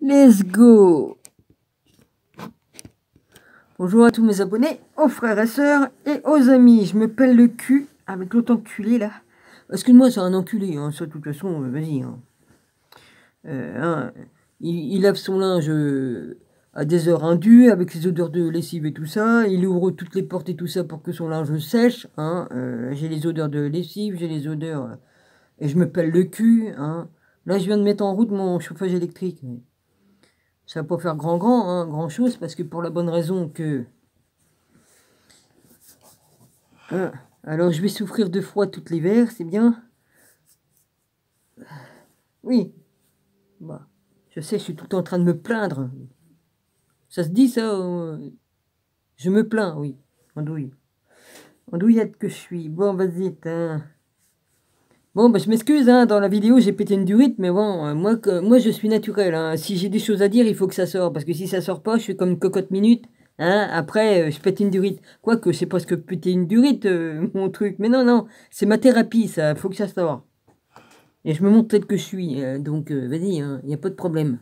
Let's go. Bonjour à tous mes abonnés, aux frères et sœurs et aux amis. Je me pèle le cul avec l'autre enculé là. Excuse-moi, c'est un enculé, hein. Ça de toute façon, vas-y. Hein. Hein, il lave son linge à des heures indues, avec ses odeurs de lessive et tout ça. Il ouvre toutes les portes et tout ça pour que son linge sèche. Hein. J'ai les odeurs de lessive, j'ai les odeurs... et je me pèle le cul. Hein. Là, je viens de mettre en route mon chauffage électrique. Ça va pas faire grand chose, parce que pour la bonne raison que... Hein, alors, je vais souffrir de froid tout l'hiver, c'est bien. Oui. Bah, je sais, je suis tout le temps en train de me plaindre. Ça se dit, ça je me plains, oui. Andouille. Andouillette que je suis. Bon, vas-y, bon, bah, je m'excuse, hein, dans la vidéo, j'ai pété une durite, mais bon, moi, je suis naturel. Hein. Si j'ai des choses à dire, il faut que ça sorte. Parce que si ça sort pas, je suis comme une cocotte minute. Hein. Après, je pète une durite. Quoique, c'est presque péter une durite, mon truc. Mais non, non, c'est ma thérapie, ça. Faut que ça sorte. Et je me montre tel que je suis. Donc, vas-y, il n'y a pas de problème.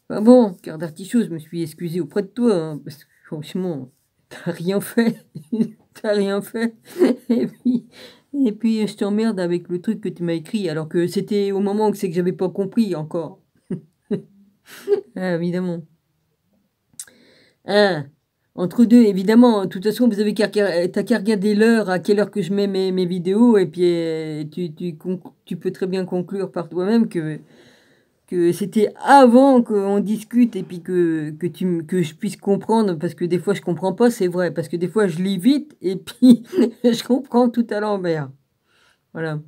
Bon, cœur d'artichaut, je me suis excusé auprès de toi, hein, parce que franchement, t'as rien fait. T'as rien fait. Et puis je t'emmerde avec le truc que tu m'as écrit, alors que c'était au moment où c'est que j'avais pas compris encore. Ah, évidemment. Ah, entre deux, évidemment. De toute façon, vous avez t'as qu'à regarder l'heure, à quelle heure que je mets mes vidéos, et puis tu peux très bien conclure par toi-même que c'était avant qu'on discute et puis que je puisse comprendre, parce que des fois je comprends pas, c'est vrai, parce que des fois je lis vite et puis je comprends tout à l'envers. Voilà.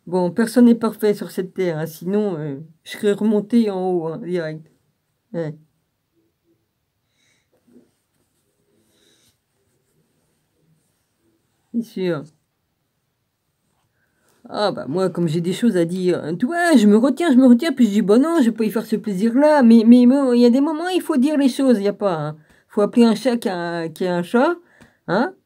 Bon, personne n'est parfait sur cette terre, hein, sinon je serais remonté en haut, hein, direct. Ouais, c'est sûr. Ah bah moi, comme j'ai des choses à dire, tu vois, je me retiens, puis je dis, bon non, je vais pas y faire ce plaisir-là, mais bon, il y a des moments, il faut dire les choses, il n'y a pas, hein. Faut appeler un chat qui est un chat, hein.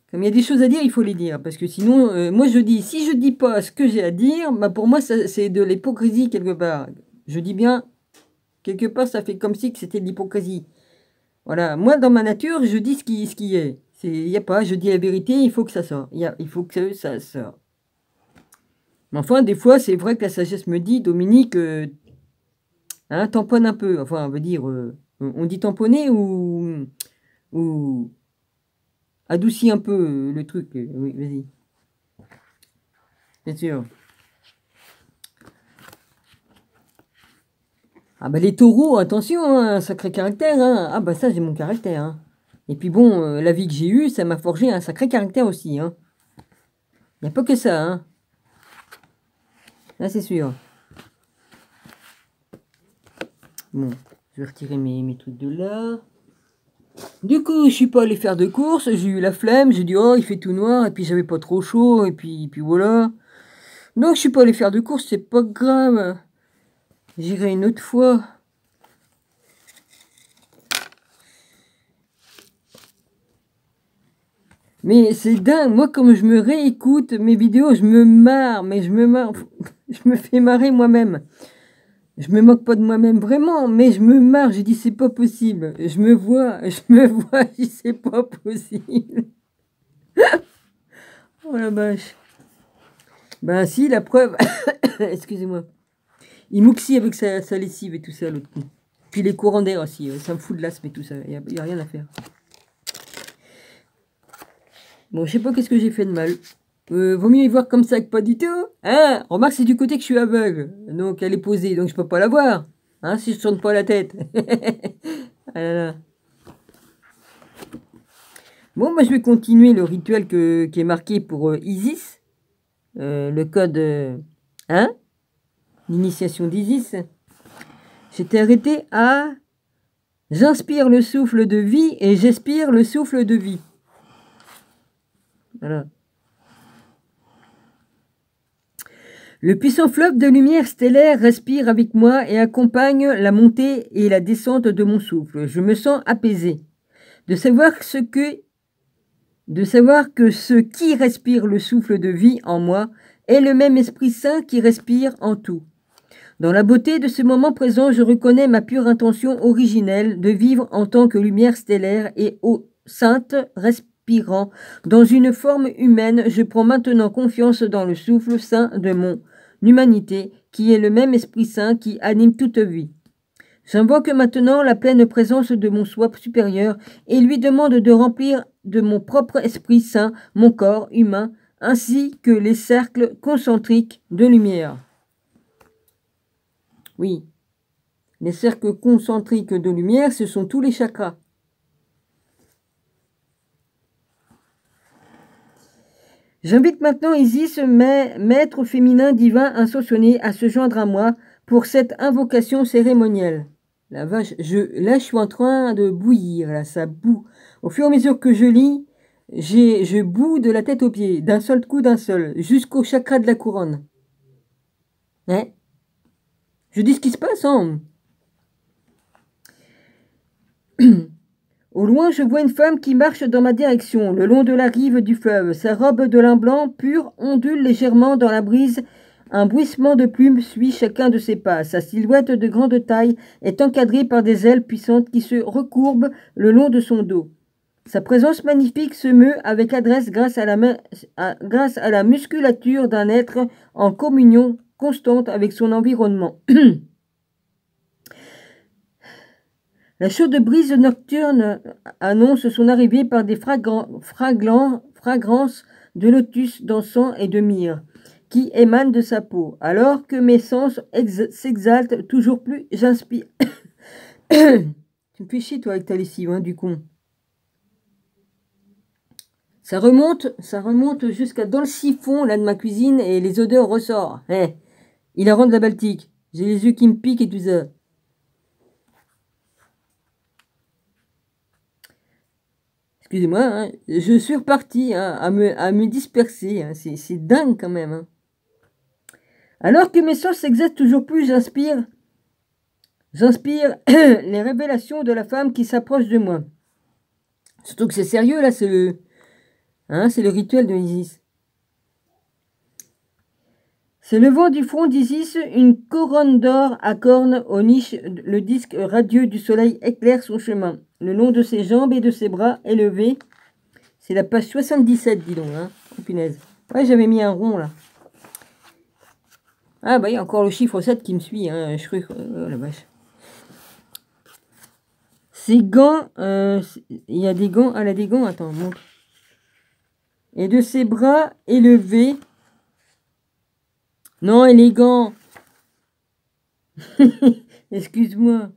Comme il y a des choses à dire, il faut les dire, parce que sinon, moi je dis, si je dis pas ce que j'ai à dire, bah pour moi c'est de l'hypocrisie quelque part. Je dis bien, quelque part ça fait comme si que c'était de l'hypocrisie. Voilà, moi dans ma nature, je dis ce qui est. Il n'y a pas, je dis la vérité, il faut que ça sorte. Il faut que ça sorte. Mais enfin, des fois, c'est vrai que la sagesse me dit, Dominique, hein, tamponne un peu. Enfin, on veut dire, on dit tamponner ou adoucis un peu le truc. Oui, vas-y. Bien sûr. Ah bah les taureaux, attention, hein, un sacré caractère. Hein. Ah bah ça, j'ai mon caractère. Hein. Et puis bon, la vie que j'ai eue, ça m'a forgé un sacré caractère aussi. Hein. Il n'y a pas que ça. Hein. Là, c'est sûr. Bon, je vais retirer mes trucs de là. Du coup, je suis pas allé faire de courses, j'ai eu la flemme, j'ai dit oh il fait tout noir, et puis j'avais pas trop chaud, et puis voilà. Donc je suis pas allé faire de courses, c'est pas grave. J'irai une autre fois. Mais c'est dingue, moi comme je me réécoute mes vidéos, je me marre, mais je me marre, je me fais marrer moi-même. Je me moque pas de moi-même vraiment, mais je me marre, j'ai dit c'est pas possible. Je me vois, je dis c'est pas possible. Oh la vache. Ben si, la preuve, excusez-moi. Il m'oxy avec sa lessive et tout ça, l'autre coup. Puis les courants d'air aussi, ça me fout de l'asthme et tout ça, il n'y a rien à faire. Bon, je sais pas qu'est-ce que j'ai fait de mal. Vaut mieux y voir comme ça que pas du tout. Hein? Remarque, c'est du côté que je suis aveugle. Donc elle est posée, donc je peux pas la voir. Hein, si je tourne pas la tête. Ah là là. Bon, bah, je vais continuer le rituel qui est marqué pour Isis. Le code, hein? L'initiation d'Isis. J'étais arrêté à... J'inspire le souffle de vie et j'expire le souffle de vie. Voilà. Le puissant fleuve de lumière stellaire respire avec moi et accompagne la montée et la descente de mon souffle. Je me sens apaisé de savoir ce que de savoir que ce qui respire le souffle de vie en moi est le même Esprit Saint qui respire en tout. Dans la beauté de ce moment présent, je reconnais ma pure intention originelle de vivre en tant que lumière stellaire et eau sainte respirant. Dans une forme humaine, je prends maintenant confiance dans le souffle saint de mon humanité, qui est le même Esprit Saint qui anime toute vie. J'invoque maintenant la pleine présence de mon soi supérieur et lui demande de remplir de mon propre Esprit Saint mon corps humain, ainsi que les cercles concentriques de lumière. Oui, les cercles concentriques de lumière, ce sont tous les chakras. J'invite maintenant Isis, maître féminin divin ascensionné, à se joindre à moi pour cette invocation cérémonielle. La vache, là je suis en train de bouillir, là ça bout. Au fur et à mesure que je lis, je boue de la tête aux pieds, d'un seul coup, jusqu'au chakra de la couronne. Hein? Je dis ce qui se passe, hein. Au loin, je vois une femme qui marche dans ma direction, le long de la rive du fleuve. Sa robe de lin blanc pur ondule légèrement dans la brise. Un bruissement de plumes suit chacun de ses pas. Sa silhouette de grande taille est encadrée par des ailes puissantes qui se recourbent le long de son dos. Sa présence magnifique se meut avec adresse grâce à la musculature d'un être en communion constante avec son environnement. La chaude brise nocturne annonce son arrivée par des fragrances de lotus, d'encens et de myrrhe qui émanent de sa peau. Alors que mes sens s'exaltent toujours plus, j'inspire. Tu me fais chier, toi, avec ta lessive, hein, du con. Ça remonte jusqu'à dans le siphon là de ma cuisine et les odeurs ressortent. Il a rendu la Baltique. J'ai les yeux qui me piquent et tout ça. Excusez-moi, hein, je suis reparti hein, à me disperser. Hein, c'est dingue quand même. Hein. Alors que mes sens s'exercent toujours plus, j'inspire les révélations de la femme qui s'approche de moi. Surtout que c'est sérieux là, c'est le rituel de Isis. C'est le vent du front d'Isis, une couronne d'or à cornes aux niches, le disque radieux du soleil éclaire son chemin. Le long de ses jambes et de ses bras élevés, c'est la page 77, dis donc, hein. Oh, punaise. Ouais, j'avais mis un rond, là. Ah, bah, il y a encore le chiffre 7 qui me suit, hein. Je crois que... Oh, la vache. Ces gants, il y a des gants, elle a des gants, attends, montre. Et de ses bras élevés... Non, élégant. Excuse-moi.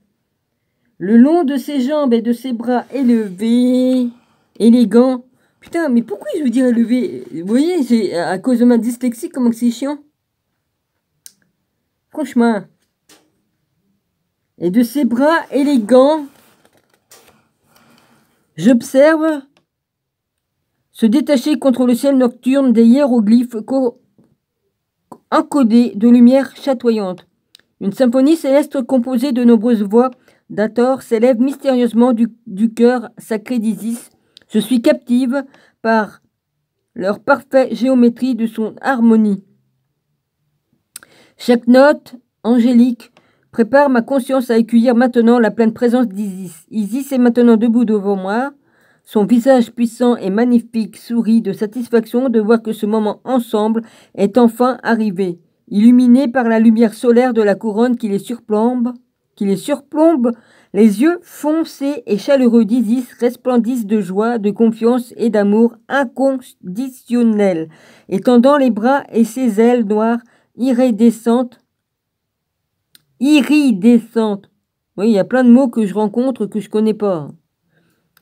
Le long de ses jambes et de ses bras élevés. Élégant. Putain, mais pourquoi je veux dire élevé? Vous voyez, c'est à cause de ma dyslexie, comment c'est chiant. Franchement. Et de ses bras élégants. J'observe se détacher contre le ciel nocturne des hiéroglyphes encodé de lumière chatoyante. Une symphonie céleste composée de nombreuses voix d'Hathor s'élève mystérieusement du cœur sacré d'Isis. Je suis captive par leur parfaite géométrie de son harmonie. Chaque note angélique prépare ma conscience à accueillir maintenant la pleine présence d'Isis. Isis est maintenant debout devant moi. Son visage puissant et magnifique sourit de satisfaction de voir que ce moment ensemble est enfin arrivé. Illuminé par la lumière solaire de la couronne qui les surplombe, les yeux foncés et chaleureux d'Isis resplendissent de joie, de confiance et d'amour inconditionnel, étendant les bras et ses ailes noires iridescentes. Oui, il y a plein de mots que je rencontre que je connais pas.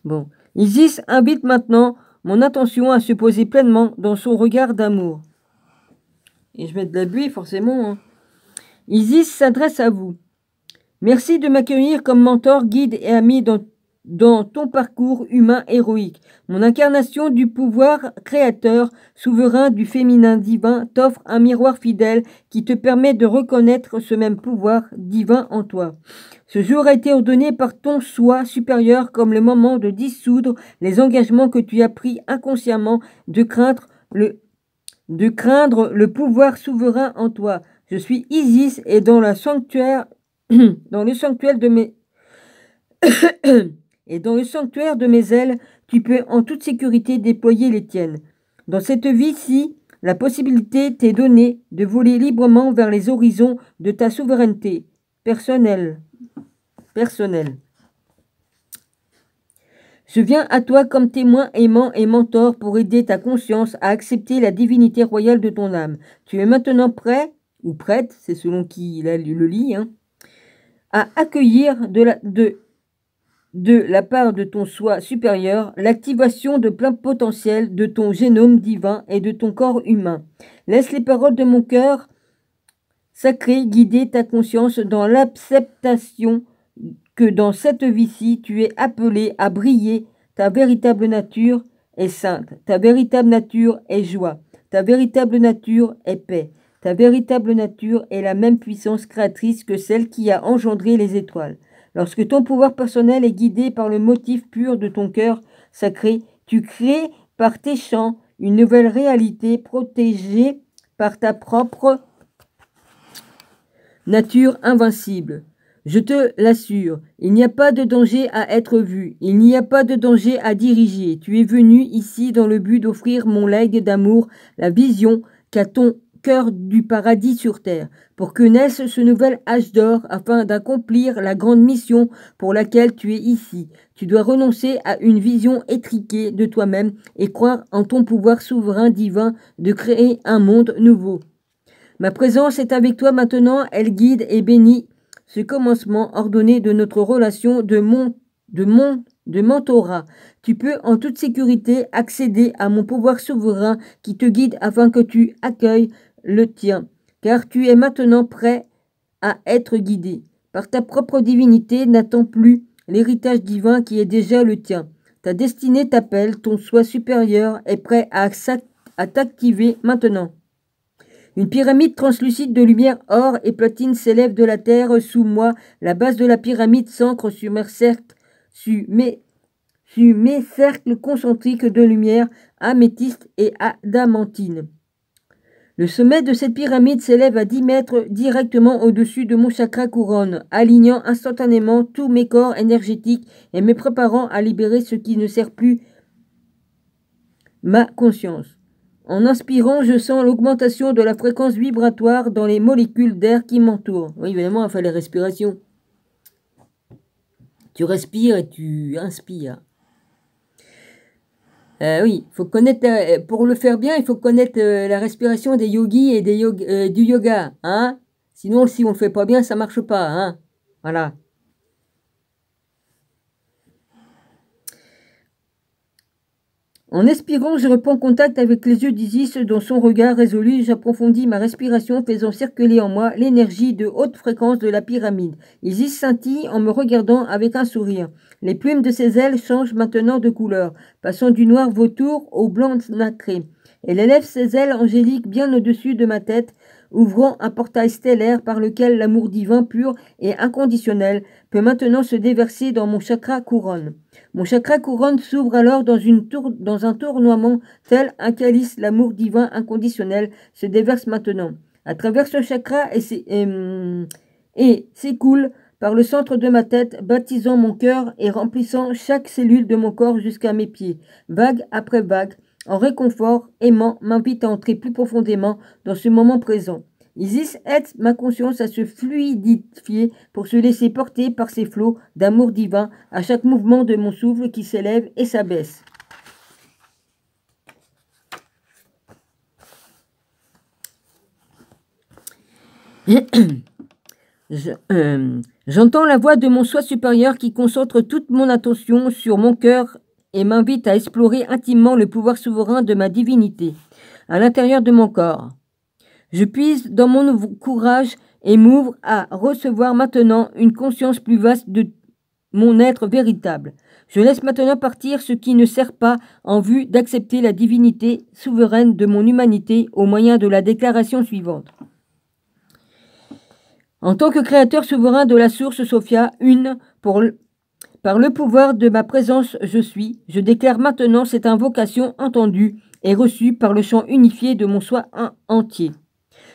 Bon. Isis invite maintenant mon attention à se poser pleinement dans son regard d'amour. Et je mets de la buée, forcément. Hein. Isis s'adresse à vous. Merci de m'accueillir comme mentor, guide et ami dans dans ton parcours humain héroïque. Mon incarnation du pouvoir créateur, souverain du féminin divin, t'offre un miroir fidèle qui te permet de reconnaître ce même pouvoir divin en toi. Ce jour a été ordonné par ton soi supérieur comme le moment de dissoudre les engagements que tu as pris inconsciemment, de craindre le pouvoir souverain en toi. Je suis Isis et dans le sanctuaire de mes et dans le sanctuaire de mes ailes, tu peux en toute sécurité déployer les tiennes. Dans cette vie-ci, la possibilité t'est donnée de voler librement vers les horizons de ta souveraineté personnelle. Je viens à toi comme témoin aimant et mentor pour aider ta conscience à accepter la divinité royale de ton âme. Tu es maintenant prêt, ou prête, c'est selon qui le lit, à accueillir de la part de ton soi supérieur l'activation de plein potentiel de ton génome divin et de ton corps humain. Laisse les paroles de mon cœur sacré guider ta conscience dans l'acceptation que dans cette vie-ci, tu es appelé à briller. Ta véritable nature est sainte. Ta véritable nature est joie. Ta véritable nature est paix. Ta véritable nature est la même puissance créatrice que celle qui a engendré les étoiles. Lorsque ton pouvoir personnel est guidé par le motif pur de ton cœur sacré, tu crées par tes chants une nouvelle réalité protégée par ta propre nature invincible. Je te l'assure, il n'y a pas de danger à être vu, il n'y a pas de danger à diriger. Tu es venu ici dans le but d'offrir mon legs d'amour, la vision qu'a ton cœur du paradis sur terre, pour que naisse ce nouvel âge d'or afin d'accomplir la grande mission pour laquelle tu es ici. Tu dois renoncer à une vision étriquée de toi-même et croire en ton pouvoir souverain divin de créer un monde nouveau. Ma présence est avec toi maintenant, elle guide et bénit ce commencement ordonné de notre relation de mentorat. Tu peux en toute sécurité accéder à mon pouvoir souverain qui te guide afin que tu accueilles le tien, car tu es maintenant prêt à être guidé. Par ta propre divinité, n'attends plus l'héritage divin qui est déjà le tien. Ta destinée t'appelle, ton soi supérieur est prêt à t'activer maintenant. Une pyramide translucide de lumière or et platine s'élève de la terre sous moi. La base de la pyramide s'ancre sur mes cercles concentriques de lumière améthyste et adamantine. Le sommet de cette pyramide s'élève à 10 mètres directement au-dessus de mon chakra couronne, alignant instantanément tous mes corps énergétiques et me préparant à libérer ce qui ne sert plus ma conscience. En inspirant, je sens l'augmentation de la fréquence vibratoire dans les molécules d'air qui m'entourent. Oui, évidemment, il fallait respiration. Tu respires et tu inspires. Oui, faut connaître, pour le faire bien, il faut connaître la respiration des yogis et du yoga. Hein? Sinon, si on ne le fait pas bien, ça ne marche pas. Hein? Voilà. En expirant, je reprends contact avec les yeux d'Isis. Dans son regard résolu, j'approfondis ma respiration, faisant circuler en moi l'énergie de haute fréquence de la pyramide. Isis scintille en me regardant avec un sourire. Les plumes de ses ailes changent maintenant de couleur, passant du noir vautour au blanc nacré. Elle élève ses ailes angéliques bien au-dessus de ma tête, ouvrant un portail stellaire par lequel l'amour divin pur et inconditionnel peut maintenant se déverser dans mon chakra couronne. Mon chakra couronne s'ouvre alors dans un tournoiement tel un calice. L'amour divin inconditionnel se déverse maintenant à travers ce chakra et s'écoule par le centre de ma tête, baptisant mon cœur et remplissant chaque cellule de mon corps jusqu'à mes pieds. Vague après vague, en réconfort, aimant, m'invite à entrer plus profondément dans ce moment présent. Isis aide ma conscience à se fluidifier pour se laisser porter par ces flots d'amour divin à chaque mouvement de mon souffle qui s'élève et s'abaisse. J'entends la voix de mon soi supérieur qui concentre toute mon attention sur mon cœur et m'invite à explorer intimement le pouvoir souverain de ma divinité à l'intérieur de mon corps. Je puise dans mon courage et m'ouvre à recevoir maintenant une conscience plus vaste de mon être véritable. Je laisse maintenant partir ce qui ne sert pas en vue d'accepter la divinité souveraine de mon humanité au moyen de la déclaration suivante. En tant que créateur souverain de la source Sophia, par le pouvoir de ma présence je suis, je déclare maintenant cette invocation entendue et reçue par le chant unifié de mon soi entier.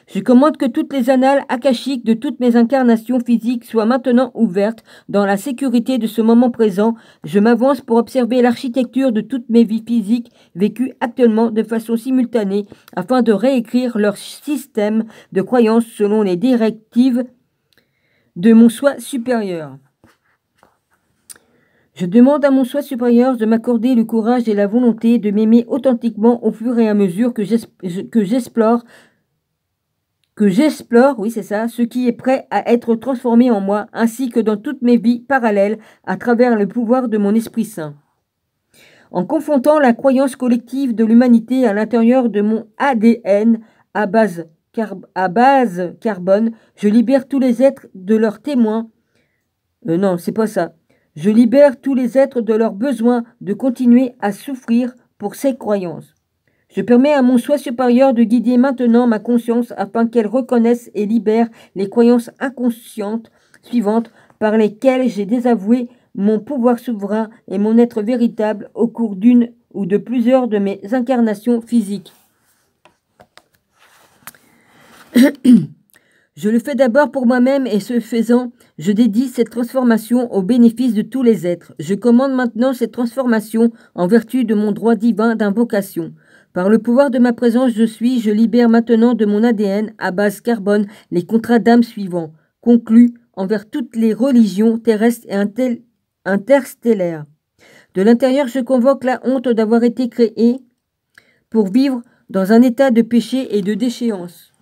Je commande que toutes les annales akashiques de toutes mes incarnations physiques soient maintenant ouvertes dans la sécurité de ce moment présent. Je m'avance pour observer l'architecture de toutes mes vies physiques vécues actuellement de façon simultanée afin de réécrire leur système de croyances selon les directives de mon soi supérieur. Je demande à mon soi supérieur de m'accorder le courage et la volonté de m'aimer authentiquement au fur et à mesure que j'explore, oui c'est ça, ce qui est prêt à être transformé en moi, ainsi que dans toutes mes vies parallèles à travers le pouvoir de mon Esprit Saint. En confrontant la croyance collective de l'humanité à l'intérieur de mon ADN à base carbone, je libère tous les êtres de leurs témoins. Non, c'est pas ça. Je libère tous les êtres de leur besoin de continuer à souffrir pour ces croyances. Je permets à mon soi supérieur de guider maintenant ma conscience afin qu'elle reconnaisse et libère les croyances inconscientes suivantes par lesquelles j'ai désavoué mon pouvoir souverain et mon être véritable au cours d'une ou de plusieurs de mes incarnations physiques. Je le fais d'abord pour moi-même et ce faisant, je dédie cette transformation au bénéfice de tous les êtres. Je commande maintenant cette transformation en vertu de mon droit divin d'invocation. Par le pouvoir de ma présence je libère maintenant de mon ADN à base carbone les contrats d'âme suivants, conclus envers toutes les religions terrestres et interstellaires. De l'intérieur, je convoque la honte d'avoir été créé pour vivre dans un état de péché et de déchéance.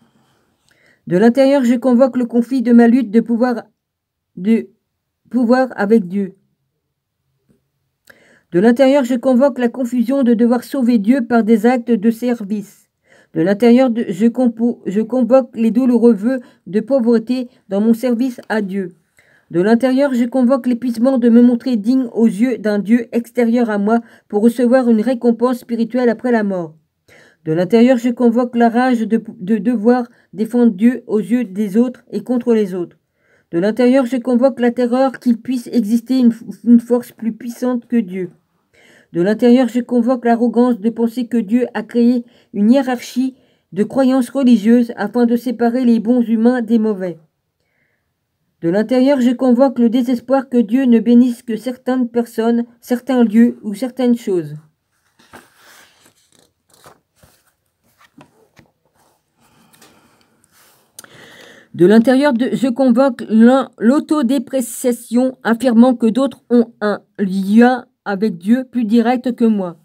De l'intérieur, je convoque le conflit de ma lutte de pouvoir avec Dieu. De l'intérieur, je convoque la confusion de devoir sauver Dieu par des actes de service. De l'intérieur, je convoque les douloureux vœux de pauvreté dans mon service à Dieu. De l'intérieur, je convoque l'épuisement de me montrer digne aux yeux d'un Dieu extérieur à moi pour recevoir une récompense spirituelle après la mort. De l'intérieur, je convoque la rage de devoir défendre Dieu aux yeux des autres et contre les autres. De l'intérieur, je convoque la terreur qu'il puisse exister une force plus puissante que Dieu. De l'intérieur, je convoque l'arrogance de penser que Dieu a créé une hiérarchie de croyances religieuses afin de séparer les bons humains des mauvais. De l'intérieur, je convoque le désespoir que Dieu ne bénisse que certaines personnes, certains lieux ou certaines choses. De l'intérieur, je convoque l'autodépréciation, affirmant que d'autres ont un lien avec Dieu plus direct que moi.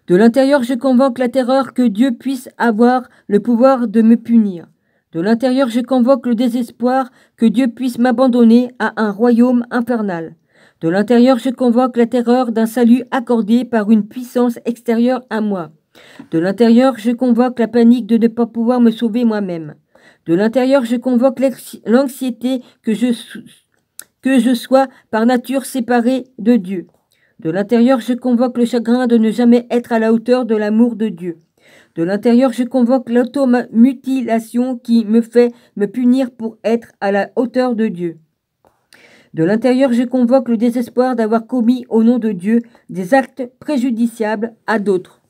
De l'intérieur, je convoque la terreur que Dieu puisse avoir le pouvoir de me punir. De l'intérieur, je convoque le désespoir que Dieu puisse m'abandonner à un royaume infernal. De l'intérieur, je convoque la terreur d'un salut accordé par une puissance extérieure à moi. De l'intérieur, je convoque la panique de ne pas pouvoir me sauver moi-même. De l'intérieur, je convoque l'anxiété que je sois par nature séparé de Dieu. De l'intérieur, je convoque le chagrin de ne jamais être à la hauteur de l'amour de Dieu. De l'intérieur, je convoque l'automutilation qui me fait me punir pour être à la hauteur de Dieu. De l'intérieur, je convoque le désespoir d'avoir commis au nom de Dieu des actes préjudiciables à d'autres.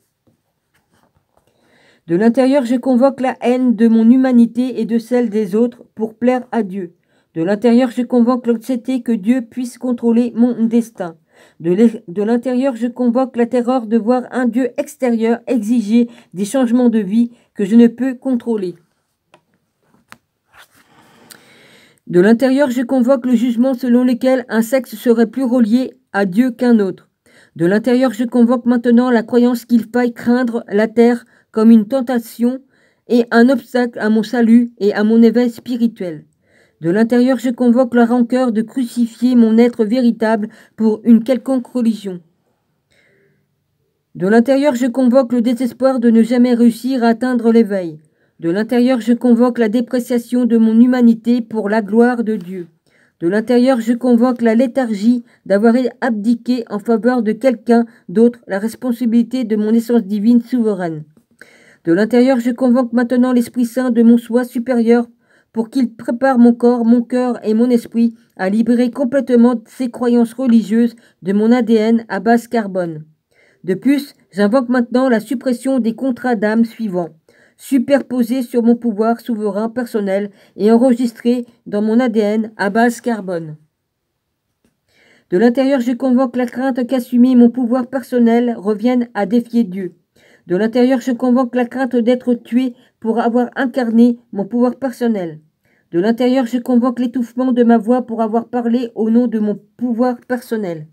De l'intérieur, je convoque la haine de mon humanité et de celle des autres pour plaire à Dieu. De l'intérieur, je convoque l'anxiété que Dieu puisse contrôler mon destin. De l'intérieur, je convoque la terreur de voir un Dieu extérieur exiger des changements de vie que je ne peux contrôler. De l'intérieur, je convoque le jugement selon lequel un sexe serait plus relié à Dieu qu'un autre. De l'intérieur, je convoque maintenant la croyance qu'il faille craindre la terre comme une tentation et un obstacle à mon salut et à mon éveil spirituel. De l'intérieur, je convoque la rancœur de crucifier mon être véritable pour une quelconque religion. De l'intérieur, je convoque le désespoir de ne jamais réussir à atteindre l'éveil. De l'intérieur, je convoque la dépréciation de mon humanité pour la gloire de Dieu. De l'intérieur, je convoque la léthargie d'avoir abdiqué en faveur de quelqu'un d'autre la responsabilité de mon essence divine souveraine. De l'intérieur, je convoque maintenant l'Esprit Saint de mon soi supérieur pour qu'il prépare mon corps, mon cœur et mon esprit à libérer complètement ces croyances religieuses de mon ADN à base carbone. De plus, j'invoque maintenant la suppression des contrats d'âme suivants, superposés sur mon pouvoir souverain personnel et enregistrés dans mon ADN à base carbone. De l'intérieur, je convoque la crainte qu'assumer mon pouvoir personnel revienne à défier Dieu. De l'intérieur, je convoque la crainte d'être tué pour avoir incarné mon pouvoir personnel. De l'intérieur, je convoque l'étouffement de ma voix pour avoir parlé au nom de mon pouvoir personnel.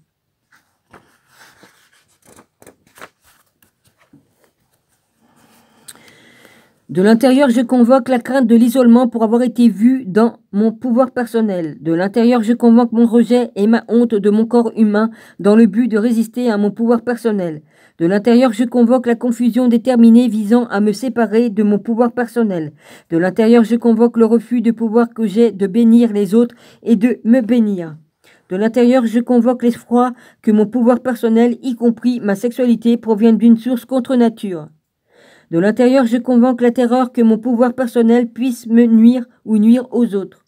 De l'intérieur, je convoque la crainte de l'isolement pour avoir été vu dans mon pouvoir personnel. De l'intérieur, je convoque mon rejet et ma honte de mon corps humain dans le but de résister à mon pouvoir personnel. De l'intérieur, je convoque la confusion déterminée visant à me séparer de mon pouvoir personnel. De l'intérieur, je convoque le refus de pouvoir que j'ai de bénir les autres et de me bénir. De l'intérieur, je convoque l'effroi que mon pouvoir personnel, y compris ma sexualité, provienne d'une source contre nature. De l'intérieur, je convoque la terreur que mon pouvoir personnel puisse me nuire ou nuire aux autres.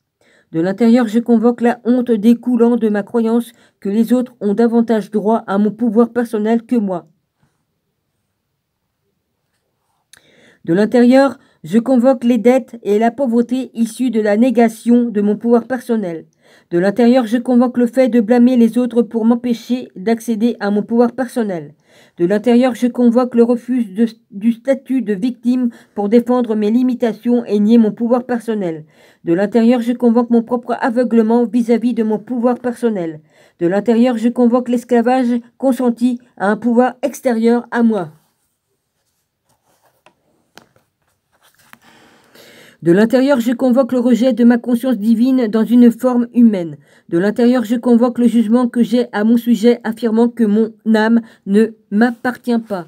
De l'intérieur, je convoque la honte découlant de ma croyance que les autres ont davantage droit à mon pouvoir personnel que moi. De l'intérieur, je convoque les dettes et la pauvreté issues de la négation de mon pouvoir personnel. De l'intérieur, je convoque le fait de blâmer les autres pour m'empêcher d'accéder à mon pouvoir personnel. De l'intérieur, je convoque le refus du statut de victime pour défendre mes limitations et nier mon pouvoir personnel. De l'intérieur, je convoque mon propre aveuglement vis-à-vis de mon pouvoir personnel. De l'intérieur, je convoque l'esclavage consenti à un pouvoir extérieur à moi. De l'intérieur, je convoque le rejet de ma conscience divine dans une forme humaine. De l'intérieur, je convoque le jugement que j'ai à mon sujet, affirmant que mon âme ne m'appartient pas.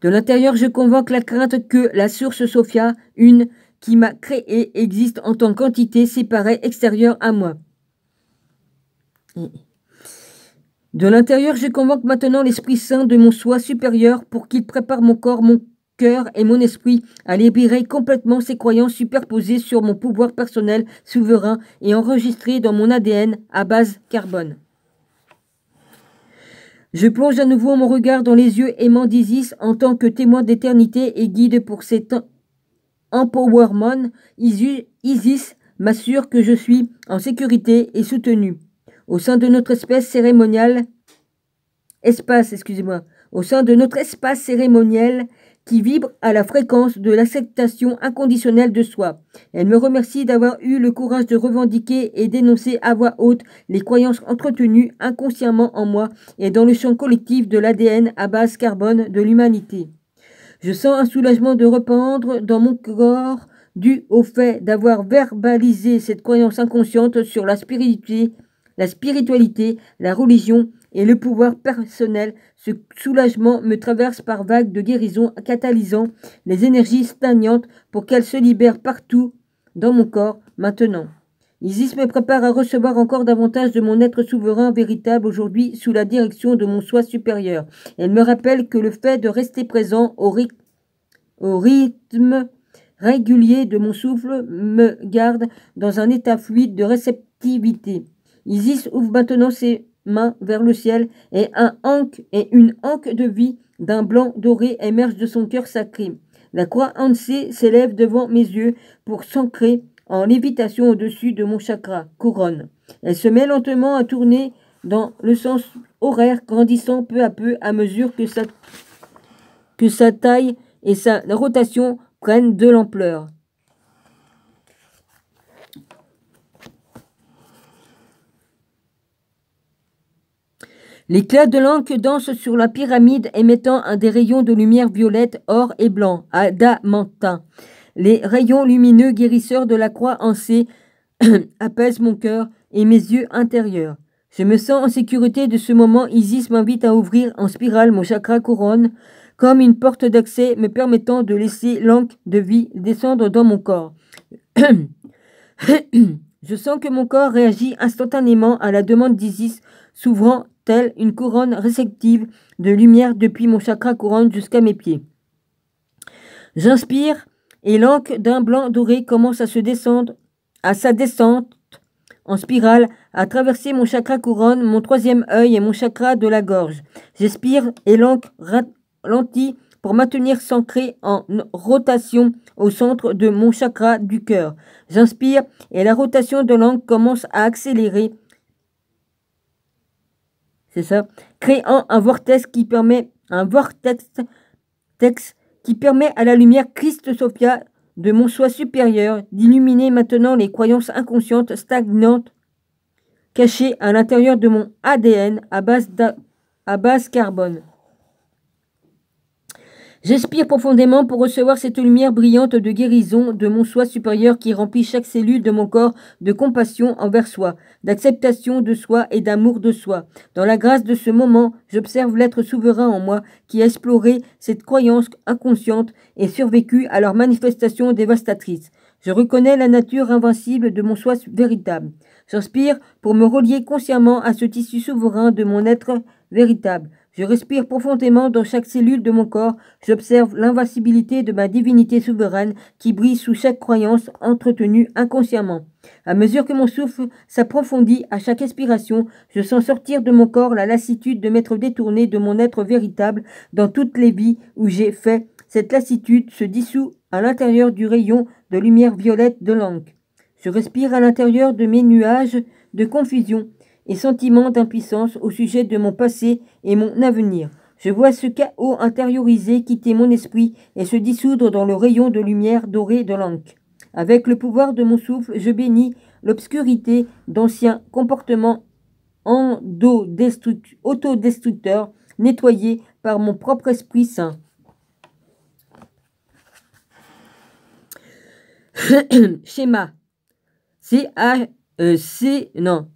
De l'intérieur, je convoque la crainte que la source Sophia, une qui m'a créé, existe en tant qu'entité séparée extérieure à moi. De l'intérieur, je convoque maintenant l'Esprit Saint de mon soi supérieur pour qu'il prépare mon corps, mon cœur et mon esprit à libérer complètement ces croyances superposées sur mon pouvoir personnel souverain et enregistrées dans mon ADN à base carbone. Je plonge à nouveau mon regard dans les yeux aimants d'Isis en tant que témoin d'éternité et guide pour cet empowerment. Isis m'assure que je suis en sécurité et soutenu. Au sein de notre espace cérémonial qui vibre à la fréquence de l'acceptation inconditionnelle de soi. Elle me remercie d'avoir eu le courage de revendiquer et d'énoncer à voix haute les croyances entretenues inconsciemment en moi et dans le champ collectif de l'ADN à base carbone de l'humanité. Je sens un soulagement de rependre dans mon corps dû au fait d'avoir verbalisé cette croyance inconsciente sur la spiritualité, la religion et le pouvoir personnel. Ce soulagement me traverse par vagues de guérison, catalysant les énergies stagnantes pour qu'elles se libèrent partout dans mon corps maintenant. Isis me prépare à recevoir encore davantage de mon être souverain véritable aujourd'hui sous la direction de mon soi supérieur. Elle me rappelle que le fait de rester présent au rythme régulier de mon souffle me garde dans un état fluide de réceptivité. Isis ouvre maintenant ses main vers le ciel et une anque de vie d'un blanc doré émerge de son cœur sacré. La croix Ansé s'élève devant mes yeux pour s'ancrer en lévitation au-dessus de mon chakra, couronne. Elle se met lentement à tourner dans le sens horaire, grandissant peu à peu à mesure que sa taille et sa rotation prennent de l'ampleur. L'éclat de l'encre danse sur la pyramide émettant des rayons de lumière violette, or et blanc, adamantin. Les rayons lumineux guérisseurs de la croix Ansé apaisent mon cœur et mes yeux intérieurs. Je me sens en sécurité de ce moment. Isis m'invite à ouvrir en spirale mon chakra couronne comme une porte d'accès me permettant de laisser l'encre de vie descendre dans mon corps. Je sens que mon corps réagit instantanément à la demande d'Isis, s'ouvrant telle une couronne réceptive de lumière depuis mon chakra couronne jusqu'à mes pieds. J'inspire et l'encre d'un blanc doré commence à sa descente en spirale, à traverser mon chakra couronne, mon troisième œil et mon chakra de la gorge. J'expire et l'encre ralentit pour maintenir s'ancrer en rotation au centre de mon chakra du cœur. J'inspire et la rotation de l'encre commence à accélérer. C'est ça, créant un vortex qui permet à la lumière Christ Sophia de mon soi supérieur d'illuminer maintenant les croyances inconscientes stagnantes cachées à l'intérieur de mon ADN à base carbone. J'expire profondément pour recevoir cette lumière brillante de guérison de mon soi supérieur qui remplit chaque cellule de mon corps de compassion envers soi, d'acceptation de soi et d'amour de soi. Dans la grâce de ce moment, j'observe l'être souverain en moi qui a exploré cette croyance inconsciente et survécu à leurs manifestations dévastatrices. Je reconnais la nature invincible de mon soi véritable. J'inspire pour me relier consciemment à ce tissu souverain de mon être véritable. Je respire profondément dans chaque cellule de mon corps. J'observe l'invincibilité de ma divinité souveraine qui brille sous chaque croyance entretenue inconsciemment. À mesure que mon souffle s'approfondit à chaque expiration, je sens sortir de mon corps la lassitude de m'être détourné de mon être véritable dans toutes les vies où j'ai fait. Cette lassitude se dissout à l'intérieur du rayon de lumière violette de l'encre. Je respire à l'intérieur de mes nuages de confusion et sentiment d'impuissance au sujet de mon passé et mon avenir. Je vois ce chaos intériorisé quitter mon esprit et se dissoudre dans le rayon de lumière dorée de l'encre. Avec le pouvoir de mon souffle, je bénis l'obscurité d'anciens comportements autodestructeurs nettoyés par mon propre Esprit Saint. Schéma.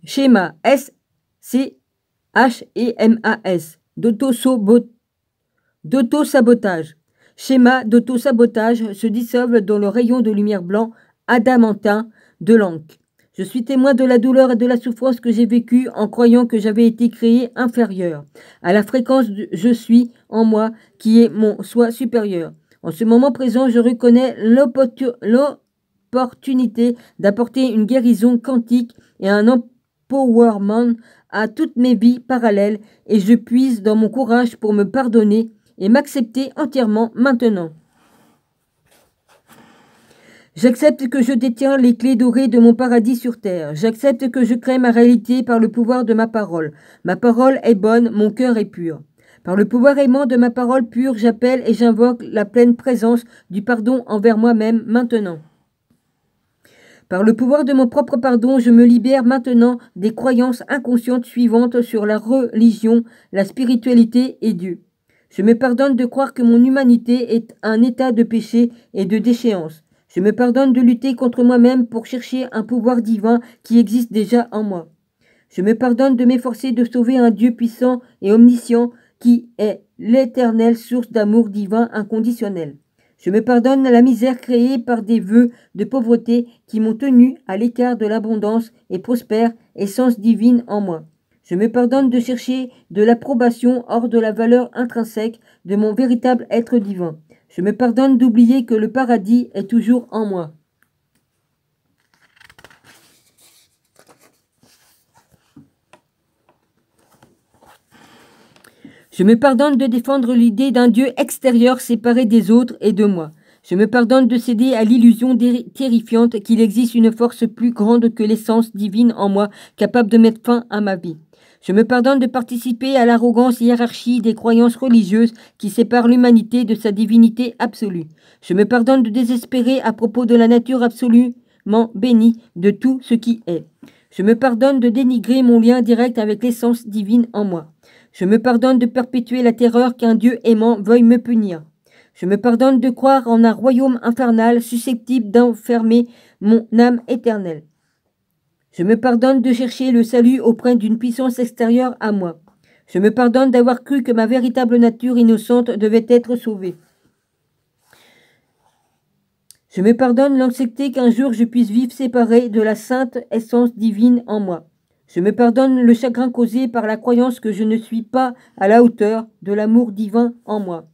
Schéma S-C-H-E-M-A-S d'auto-sabotage. Schéma d'auto-sabotage se dissolve dans le rayon de lumière blanc adamantin de l'encre. Je suis témoin de la douleur et de la souffrance que j'ai vécue en croyant que j'avais été créé inférieur à la fréquence de je suis en moi qui est mon soi supérieur. En ce moment présent, je reconnais l'opportunité d'apporter une guérison quantique et un empowerment à toutes mes vies parallèles et je puise dans mon courage pour me pardonner et m'accepter entièrement maintenant. J'accepte que je détiens les clés dorées de mon paradis sur terre. J'accepte que je crée ma réalité par le pouvoir de ma parole. Ma parole est bonne, mon cœur est pur. Par le pouvoir aimant de ma parole pure, j'appelle et j'invoque la pleine présence du pardon envers moi-même maintenant. Par le pouvoir de mon propre pardon, je me libère maintenant des croyances inconscientes suivantes sur la religion, la spiritualité et Dieu. Je me pardonne de croire que mon humanité est un état de péché et de déchéance. Je me pardonne de lutter contre moi-même pour chercher un pouvoir divin qui existe déjà en moi. Je me pardonne de m'efforcer de sauver un Dieu puissant et omniscient qui est l'éternelle source d'amour divin inconditionnel. Je me pardonne la misère créée par des vœux de pauvreté qui m'ont tenu à l'écart de l'abondance et prospère essence divine en moi. Je me pardonne de chercher de l'approbation hors de la valeur intrinsèque de mon véritable être divin. Je me pardonne d'oublier que le paradis est toujours en moi. Je me pardonne de défendre l'idée d'un Dieu extérieur séparé des autres et de moi. Je me pardonne de céder à l'illusion terrifiante qu'il existe une force plus grande que l'essence divine en moi, capable de mettre fin à ma vie. Je me pardonne de participer à l'arrogance hiérarchie des croyances religieuses qui séparent l'humanité de sa divinité absolue. Je me pardonne de désespérer à propos de la nature absolument bénie de tout ce qui est. Je me pardonne de dénigrer mon lien direct avec l'essence divine en moi. Je me pardonne de perpétuer la terreur qu'un Dieu aimant veuille me punir. Je me pardonne de croire en un royaume infernal susceptible d'enfermer mon âme éternelle. Je me pardonne de chercher le salut auprès d'une puissance extérieure à moi. Je me pardonne d'avoir cru que ma véritable nature innocente devait être sauvée. Je me pardonne l'anxiété qu'un jour je puisse vivre séparé de la sainte essence divine en moi. Je me pardonne le chagrin causé par la croyance que je ne suis pas à la hauteur de l'amour divin en moi.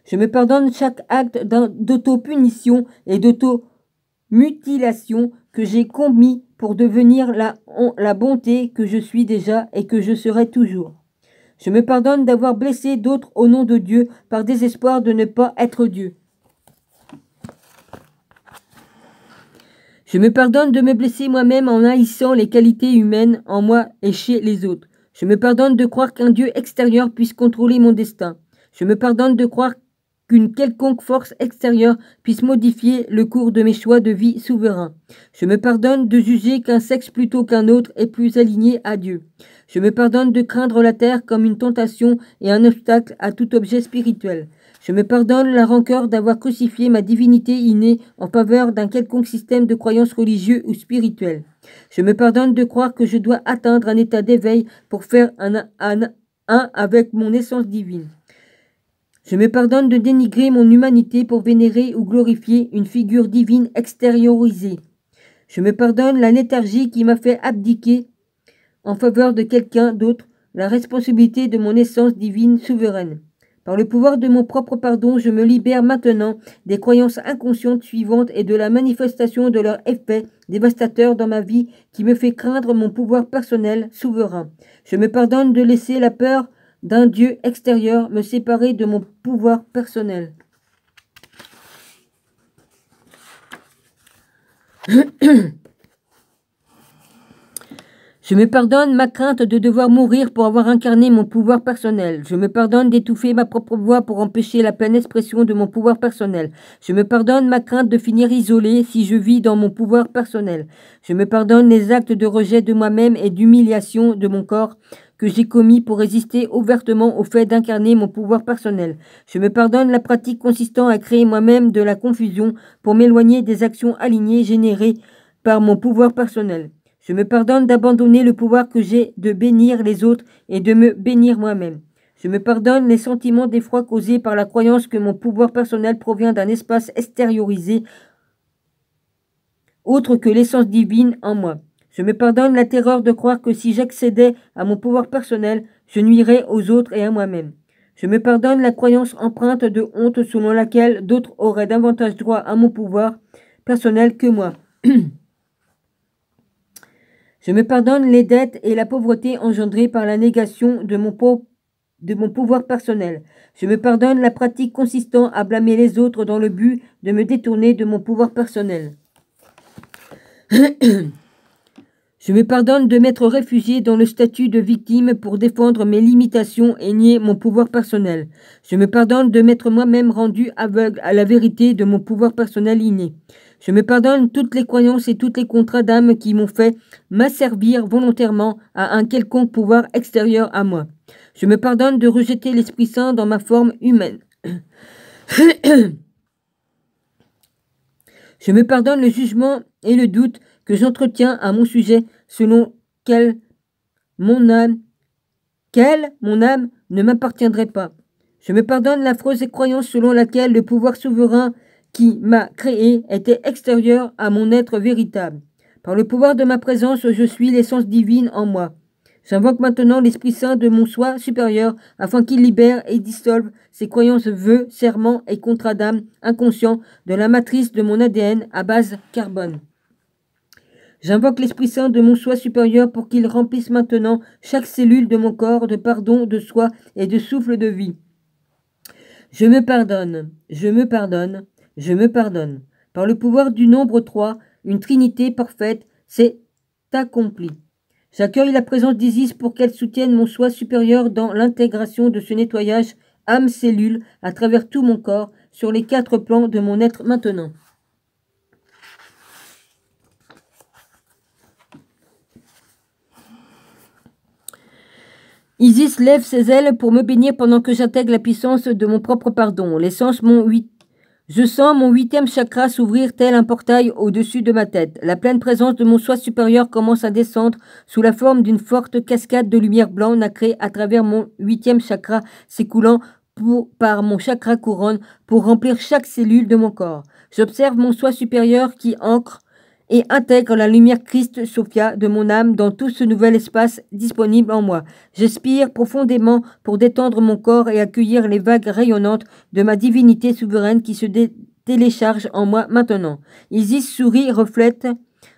Je me pardonne chaque acte d'auto-punition et d'auto-mutilation que j'ai commis pour devenir la bonté que je suis déjà et que je serai toujours. Je me pardonne d'avoir blessé d'autres au nom de Dieu par désespoir de ne pas être Dieu. Je me pardonne de me blesser moi-même en haïssant les qualités humaines en moi et chez les autres. Je me pardonne de croire qu'un Dieu extérieur puisse contrôler mon destin. Je me pardonne de croire qu'une quelconque force extérieure puisse modifier le cours de mes choix de vie souverains. Je me pardonne de juger qu'un sexe plutôt qu'un autre est plus aligné à Dieu. Je me pardonne de craindre la terre comme une tentation et un obstacle à tout objet spirituel. Je me pardonne la rancœur d'avoir crucifié ma divinité innée en faveur d'un quelconque système de croyance religieux ou spirituel. Je me pardonne de croire que je dois atteindre un état d'éveil pour faire un avec mon essence divine. Je me pardonne de dénigrer mon humanité pour vénérer ou glorifier une figure divine extériorisée. Je me pardonne la léthargie qui m'a fait abdiquer en faveur de quelqu'un d'autre la responsabilité de mon essence divine souveraine. Par le pouvoir de mon propre pardon, je me libère maintenant des croyances inconscientes suivantes et de la manifestation de leur effet dévastateur dans ma vie qui me fait craindre mon pouvoir personnel souverain. Je me pardonne de laisser la peur d'un Dieu extérieur me séparer de mon pouvoir personnel. Je me pardonne ma crainte de devoir mourir pour avoir incarné mon pouvoir personnel. Je me pardonne d'étouffer ma propre voix pour empêcher la pleine expression de mon pouvoir personnel. Je me pardonne ma crainte de finir isolé si je vis dans mon pouvoir personnel. Je me pardonne les actes de rejet de moi-même et d'humiliation de mon corps que j'ai commis pour résister ouvertement au fait d'incarner mon pouvoir personnel. Je me pardonne la pratique consistant à créer moi-même de la confusion pour m'éloigner des actions alignées générées par mon pouvoir personnel. Je me pardonne d'abandonner le pouvoir que j'ai de bénir les autres et de me bénir moi-même. Je me pardonne les sentiments d'effroi causés par la croyance que mon pouvoir personnel provient d'un espace extériorisé autre que l'essence divine en moi. Je me pardonne la terreur de croire que si j'accédais à mon pouvoir personnel, je nuirais aux autres et à moi-même. Je me pardonne la croyance empreinte de honte selon laquelle d'autres auraient davantage droit à mon pouvoir personnel que moi. Je me pardonne les dettes et la pauvreté engendrées par la négation de mon pouvoir personnel. Je me pardonne la pratique consistant à blâmer les autres dans le but de me détourner de mon pouvoir personnel. Je me pardonne de m'être réfugié dans le statut de victime pour défendre mes limitations et nier mon pouvoir personnel. Je me pardonne de m'être moi-même rendu aveugle à la vérité de mon pouvoir personnel inné. Je me pardonne toutes les croyances et tous les contrats d'âme qui m'ont fait m'asservir volontairement à un quelconque pouvoir extérieur à moi. Je me pardonne de rejeter l'Esprit Saint dans ma forme humaine. Je me pardonne le jugement et le doute que j'entretiens à mon sujet selon mon âme ne m'appartiendrait pas. Je me pardonne l'affreuse croyance selon laquelle le pouvoir souverain qui m'a créé était extérieur à mon être véritable. Par le pouvoir de ma présence, je suis l'essence divine en moi. J'invoque maintenant l'Esprit Saint de mon soi supérieur afin qu'il libère et dissolve ces croyances, vœux, serments et contrats d'âme inconscients de la matrice de mon ADN à base carbone. J'invoque l'Esprit Saint de mon soi supérieur pour qu'il remplisse maintenant chaque cellule de mon corps de pardon, de soi et de souffle de vie. Je me pardonne, je me pardonne, je me pardonne. Par le pouvoir du nombre 3, une trinité parfaite, c'est accompli. J'accueille la présence d'Isis pour qu'elle soutienne mon soi supérieur dans l'intégration de ce nettoyage âme-cellule à travers tout mon corps sur les 4 plans de mon être maintenant. Isis lève ses ailes pour me bénir pendant que j'intègre la puissance de mon propre pardon. Je sens mon 8e chakra s'ouvrir tel un portail au-dessus de ma tête. La pleine présence de mon soi supérieur commence à descendre sous la forme d'une forte cascade de lumière blanc nacrée à travers mon 8e chakra s'écoulant par mon chakra couronne pour remplir chaque cellule de mon corps. J'observe mon soi supérieur qui ancre et intègre la lumière Christ Sophia de mon âme dans tout ce nouvel espace disponible en moi. J'expire profondément pour détendre mon corps et accueillir les vagues rayonnantes de ma divinité souveraine qui se télécharge en moi maintenant. Isis sourit, reflète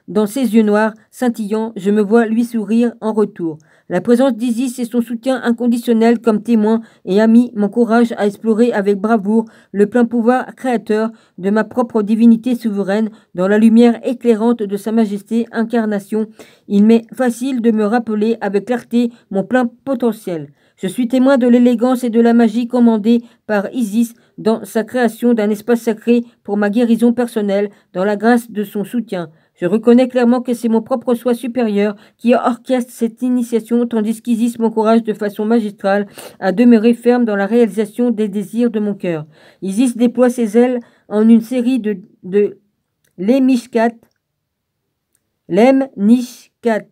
dans ses yeux noirs scintillants, je me vois lui sourire en retour. La présence d'Isis et son soutien inconditionnel comme témoin et ami m'encouragent à explorer avec bravoure le plein pouvoir créateur de ma propre divinité souveraine dans la lumière éclairante de sa majesté incarnation. Il m'est facile de me rappeler avec clarté mon plein potentiel. Je suis témoin de l'élégance et de la magie commandée par Isis dans sa création d'un espace sacré pour ma guérison personnelle dans la grâce de son soutien. Je reconnais clairement que c'est mon propre soi supérieur qui orchestre cette initiation, tandis qu'Isis m'encourage de façon magistrale à demeurer ferme dans la réalisation des désirs de mon cœur. Isis déploie ses ailes en une série de Lemniscat, Lemniscates,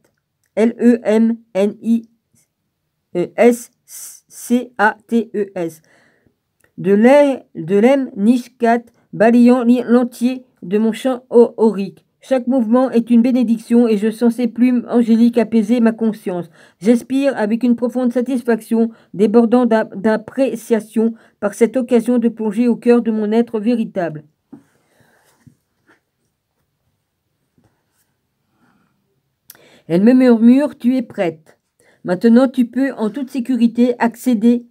de Lemniscat, balayant l'entier de mon champ aurique. Chaque mouvement est une bénédiction et je sens ces plumes angéliques apaiser ma conscience. J'aspire avec une profonde satisfaction, débordant d'appréciation par cette occasion de plonger au cœur de mon être véritable. Elle me murmure, tu es prête. Maintenant tu peux en toute sécurité accepter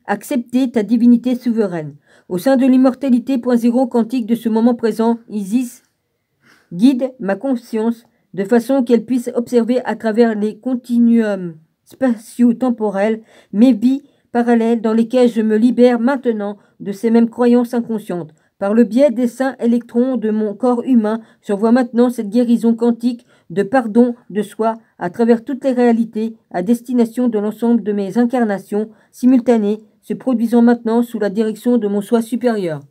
ta divinité souveraine. Au sein de l'immortalité point zéro quantique de ce moment présent, Isis guide ma conscience de façon qu'elle puisse observer à travers les continuums spatio-temporels mes vies parallèles dans lesquelles je me libère maintenant de ces mêmes croyances inconscientes. Par le biais des saints électrons de mon corps humain, j'envoie maintenant cette guérison quantique de pardon de soi à travers toutes les réalités à destination de l'ensemble de mes incarnations simultanées se produisant maintenant sous la direction de mon soi supérieur.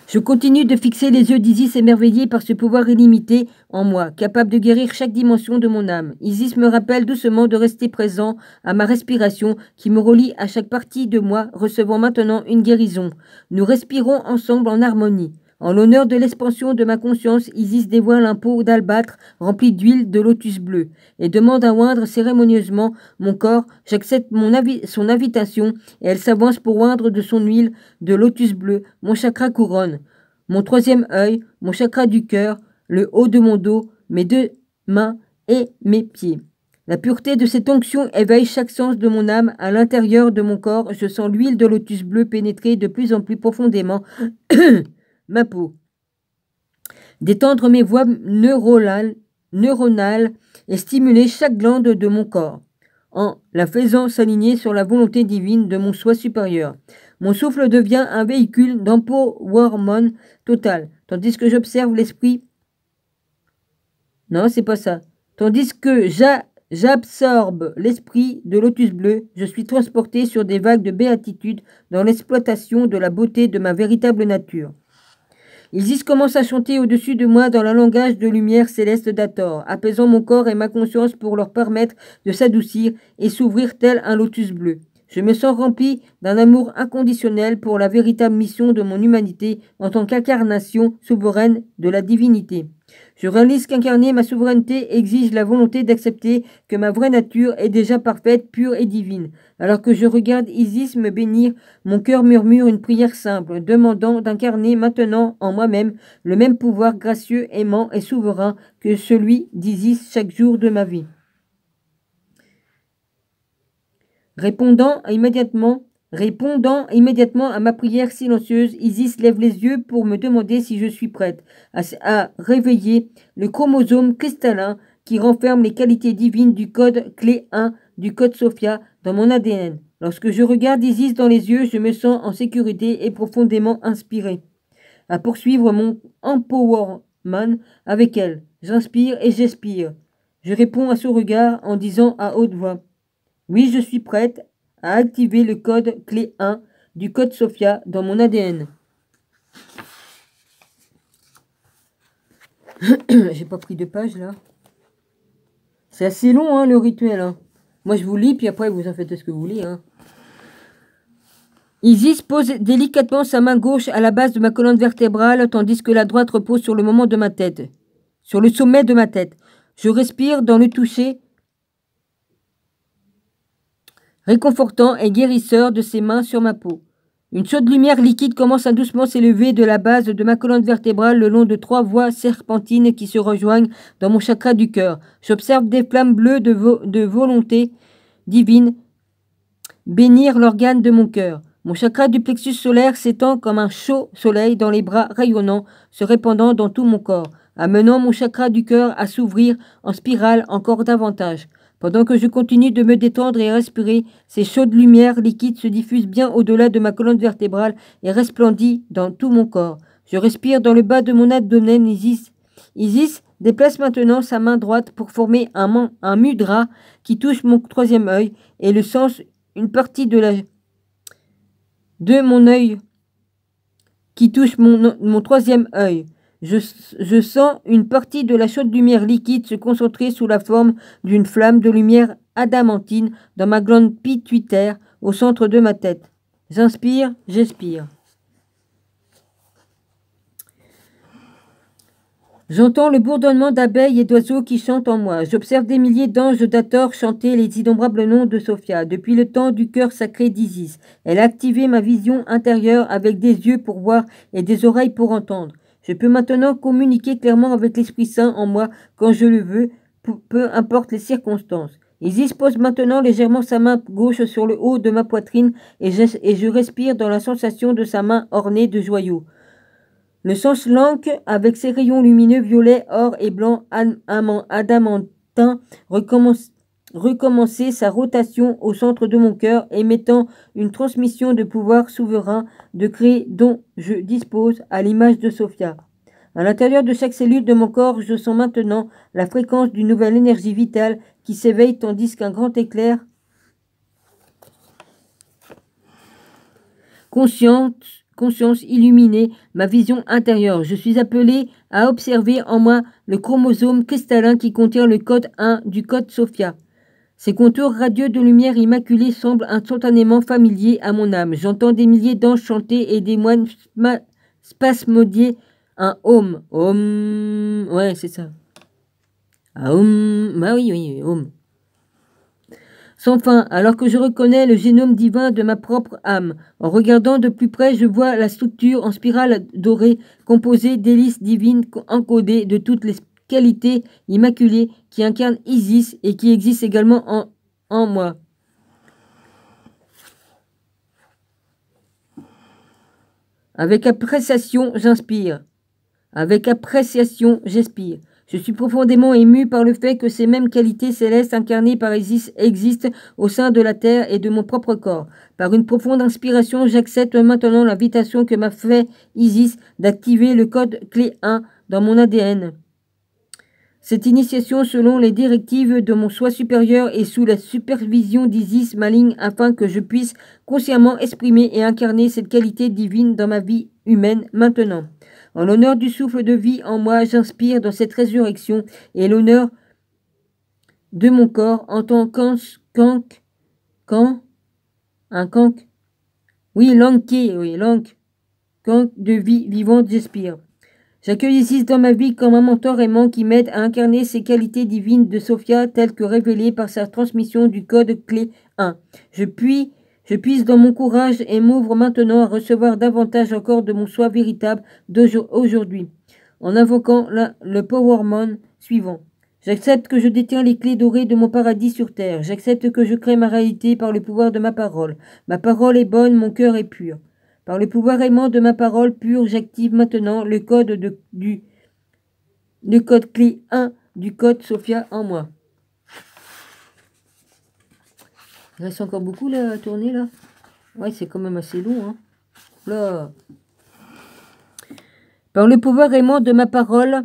Je continue de fixer les yeux d'Isis émerveillés par ce pouvoir illimité en moi, capable de guérir chaque dimension de mon âme. Isis me rappelle doucement de rester présent à ma respiration qui me relie à chaque partie de moi, recevant maintenant une guérison. Nous respirons ensemble en harmonie. En l'honneur de l'expansion de ma conscience, Isis dévoile un pot d'albâtre rempli d'huile de lotus bleu et demande à oindre cérémonieusement mon corps. J'accepte son invitation et elle s'avance pour oindre de son huile de lotus bleu mon chakra couronne, mon troisième œil, mon chakra du cœur, le haut de mon dos, mes deux mains et mes pieds. La pureté de cette onction éveille chaque sens de mon âme à l'intérieur de mon corps. Je sens l'huile de lotus bleu pénétrer de plus en plus profondément ma peau, détendre mes voies neuronales et stimuler chaque glande de mon corps, en la faisant s'aligner sur la volonté divine de mon soi supérieur. Mon souffle devient un véhicule d'empowerment total, tandis que j'observe l'esprit. Non, c'est pas ça. Tandis que j'absorbe l'esprit de lotus bleu, je suis transporté sur des vagues de béatitude dans l'exploitation de la beauté de ma véritable nature. Isis commence à chanter au-dessus de moi dans le langage de lumière céleste d'Hathor, apaisant mon corps et ma conscience pour leur permettre de s'adoucir et s'ouvrir tel un lotus bleu. Je me sens rempli d'un amour inconditionnel pour la véritable mission de mon humanité en tant qu'incarnation souveraine de la divinité. Je réalise qu'incarner ma souveraineté exige la volonté d'accepter que ma vraie nature est déjà parfaite, pure et divine. Alors que je regarde Isis me bénir, mon cœur murmure une prière simple, demandant d'incarner maintenant en moi-même le même pouvoir gracieux, aimant et souverain que celui d'Isis chaque jour de ma vie. Répondant immédiatement à ma prière silencieuse, Isis lève les yeux pour me demander si je suis prête à réveiller le chromosome cristallin qui renferme les qualités divines du code clé 1 du code Sophia dans mon ADN. Lorsque je regarde Isis dans les yeux, je me sens en sécurité et profondément inspiré à poursuivre mon empowerment avec elle. J'inspire et j'expire. Je réponds à son regard en disant à haute voix: oui, je suis prête à activer le code clé 1 du code Sophia dans mon ADN. J'ai pas pris de page là. C'est assez long hein, le rituel. Hein. Moi, je vous lis, puis après, vous en faites ce que vous voulez. Hein. Isis pose délicatement sa main gauche à la base de ma colonne vertébrale, tandis que la droite repose sur le moment de ma tête. Sur le sommet de ma tête. Je respire dans le toucher réconfortant et guérisseur de ses mains sur ma peau. Une chaude lumière liquide commence à doucement s'élever de la base de ma colonne vertébrale le long de 3 voies serpentines qui se rejoignent dans mon chakra du cœur. J'observe des flammes bleues de volonté divine bénir l'organe de mon cœur. Mon chakra du plexus solaire s'étend comme un chaud soleil dans les bras rayonnants, se répandant dans tout mon corps, amenant mon chakra du cœur à s'ouvrir en spirale encore davantage. Pendant que je continue de me détendre et respirer, ces chaudes lumières liquides se diffusent bien au-delà de ma colonne vertébrale et resplendissent dans tout mon corps. Je respire dans le bas de mon abdomen. Isis déplace maintenant sa main droite pour former un mudra qui touche mon 3e œil et le sens une partie de mon œil qui touche mon 3e œil. Je sens une partie de la chaude lumière liquide se concentrer sous la forme d'une flamme de lumière adamantine dans ma glande pituitaire au centre de ma tête. J'inspire, j'expire. J'entends le bourdonnement d'abeilles et d'oiseaux qui chantent en moi. J'observe des milliers d'anges d'Hathor chanter les innombrables noms de Sophia. Depuis le temps du cœur sacré d'Isis, elle a activé ma vision intérieure avec des yeux pour voir et des oreilles pour entendre. Je peux maintenant communiquer clairement avec l'Esprit Saint en moi quand je le veux, peu importe les circonstances. Isis pose maintenant légèrement sa main gauche sur le haut de ma poitrine et je respire dans la sensation de sa main ornée de joyaux. Le sens l'encre avec ses rayons lumineux violet, or et blanc adamantin recommencer sa rotation au centre de mon cœur, émettant une transmission de pouvoir souverain de créer dont je dispose à l'image de Sophia. À l'intérieur de chaque cellule de mon corps, je sens maintenant la fréquence d'une nouvelle énergie vitale qui s'éveille tandis qu'un grand éclair conscience illuminée ma vision intérieure. Je suis appelé à observer en moi le chromosome cristallin qui contient le code 1 du code Sophia. Ces contours radieux de lumière immaculée semblent instantanément familiers à mon âme. J'entends des milliers d'anges chanter et des moines spasmodier un Om. Om. Ouais, c'est ça. Om. Bah oui, Om. Sans fin, alors que je reconnais le génome divin de ma propre âme. En regardant de plus près, je vois la structure en spirale dorée composée d'hélices divines encodées de toutes les qualité immaculée qui incarne Isis et qui existe également en moi. Avec appréciation, j'inspire. Avec appréciation, j'expire. Je suis profondément ému par le fait que ces mêmes qualités célestes incarnées par Isis existent au sein de la terre et de mon propre corps. Par une profonde inspiration, j'accepte maintenant l'invitation que m'a fait Isis d'activer le code clé 1 dans mon ADN. Cette initiation selon les directives de mon soi supérieur et sous la supervision d'Isis m'aligne afin que je puisse consciemment exprimer et incarner cette qualité divine dans ma vie humaine maintenant. En l'honneur du souffle de vie en moi, j'inspire dans cette résurrection et l'honneur de mon corps en tant lank de vie vivante, j'expire. J'accueille Isis dans ma vie comme un mentor aimant qui m'aide à incarner ces qualités divines de Sophia telles que révélées par sa transmission du code clé 1. Je puise dans mon courage et m'ouvre maintenant à recevoir davantage encore de mon soi véritable d'aujourd'hui, en invoquant le Powerman suivant. J'accepte que je détiens les clés dorées de mon paradis sur terre. J'accepte que je crée ma réalité par le pouvoir de ma parole. Ma parole est bonne, mon cœur est pur. Par le pouvoir aimant de ma parole pure, j'active maintenant le code clé 1 du code Sophia en moi. Il reste encore beaucoup là, à tourner là. Ouais, c'est quand même assez long. Hein. Là. Par le pouvoir aimant de ma parole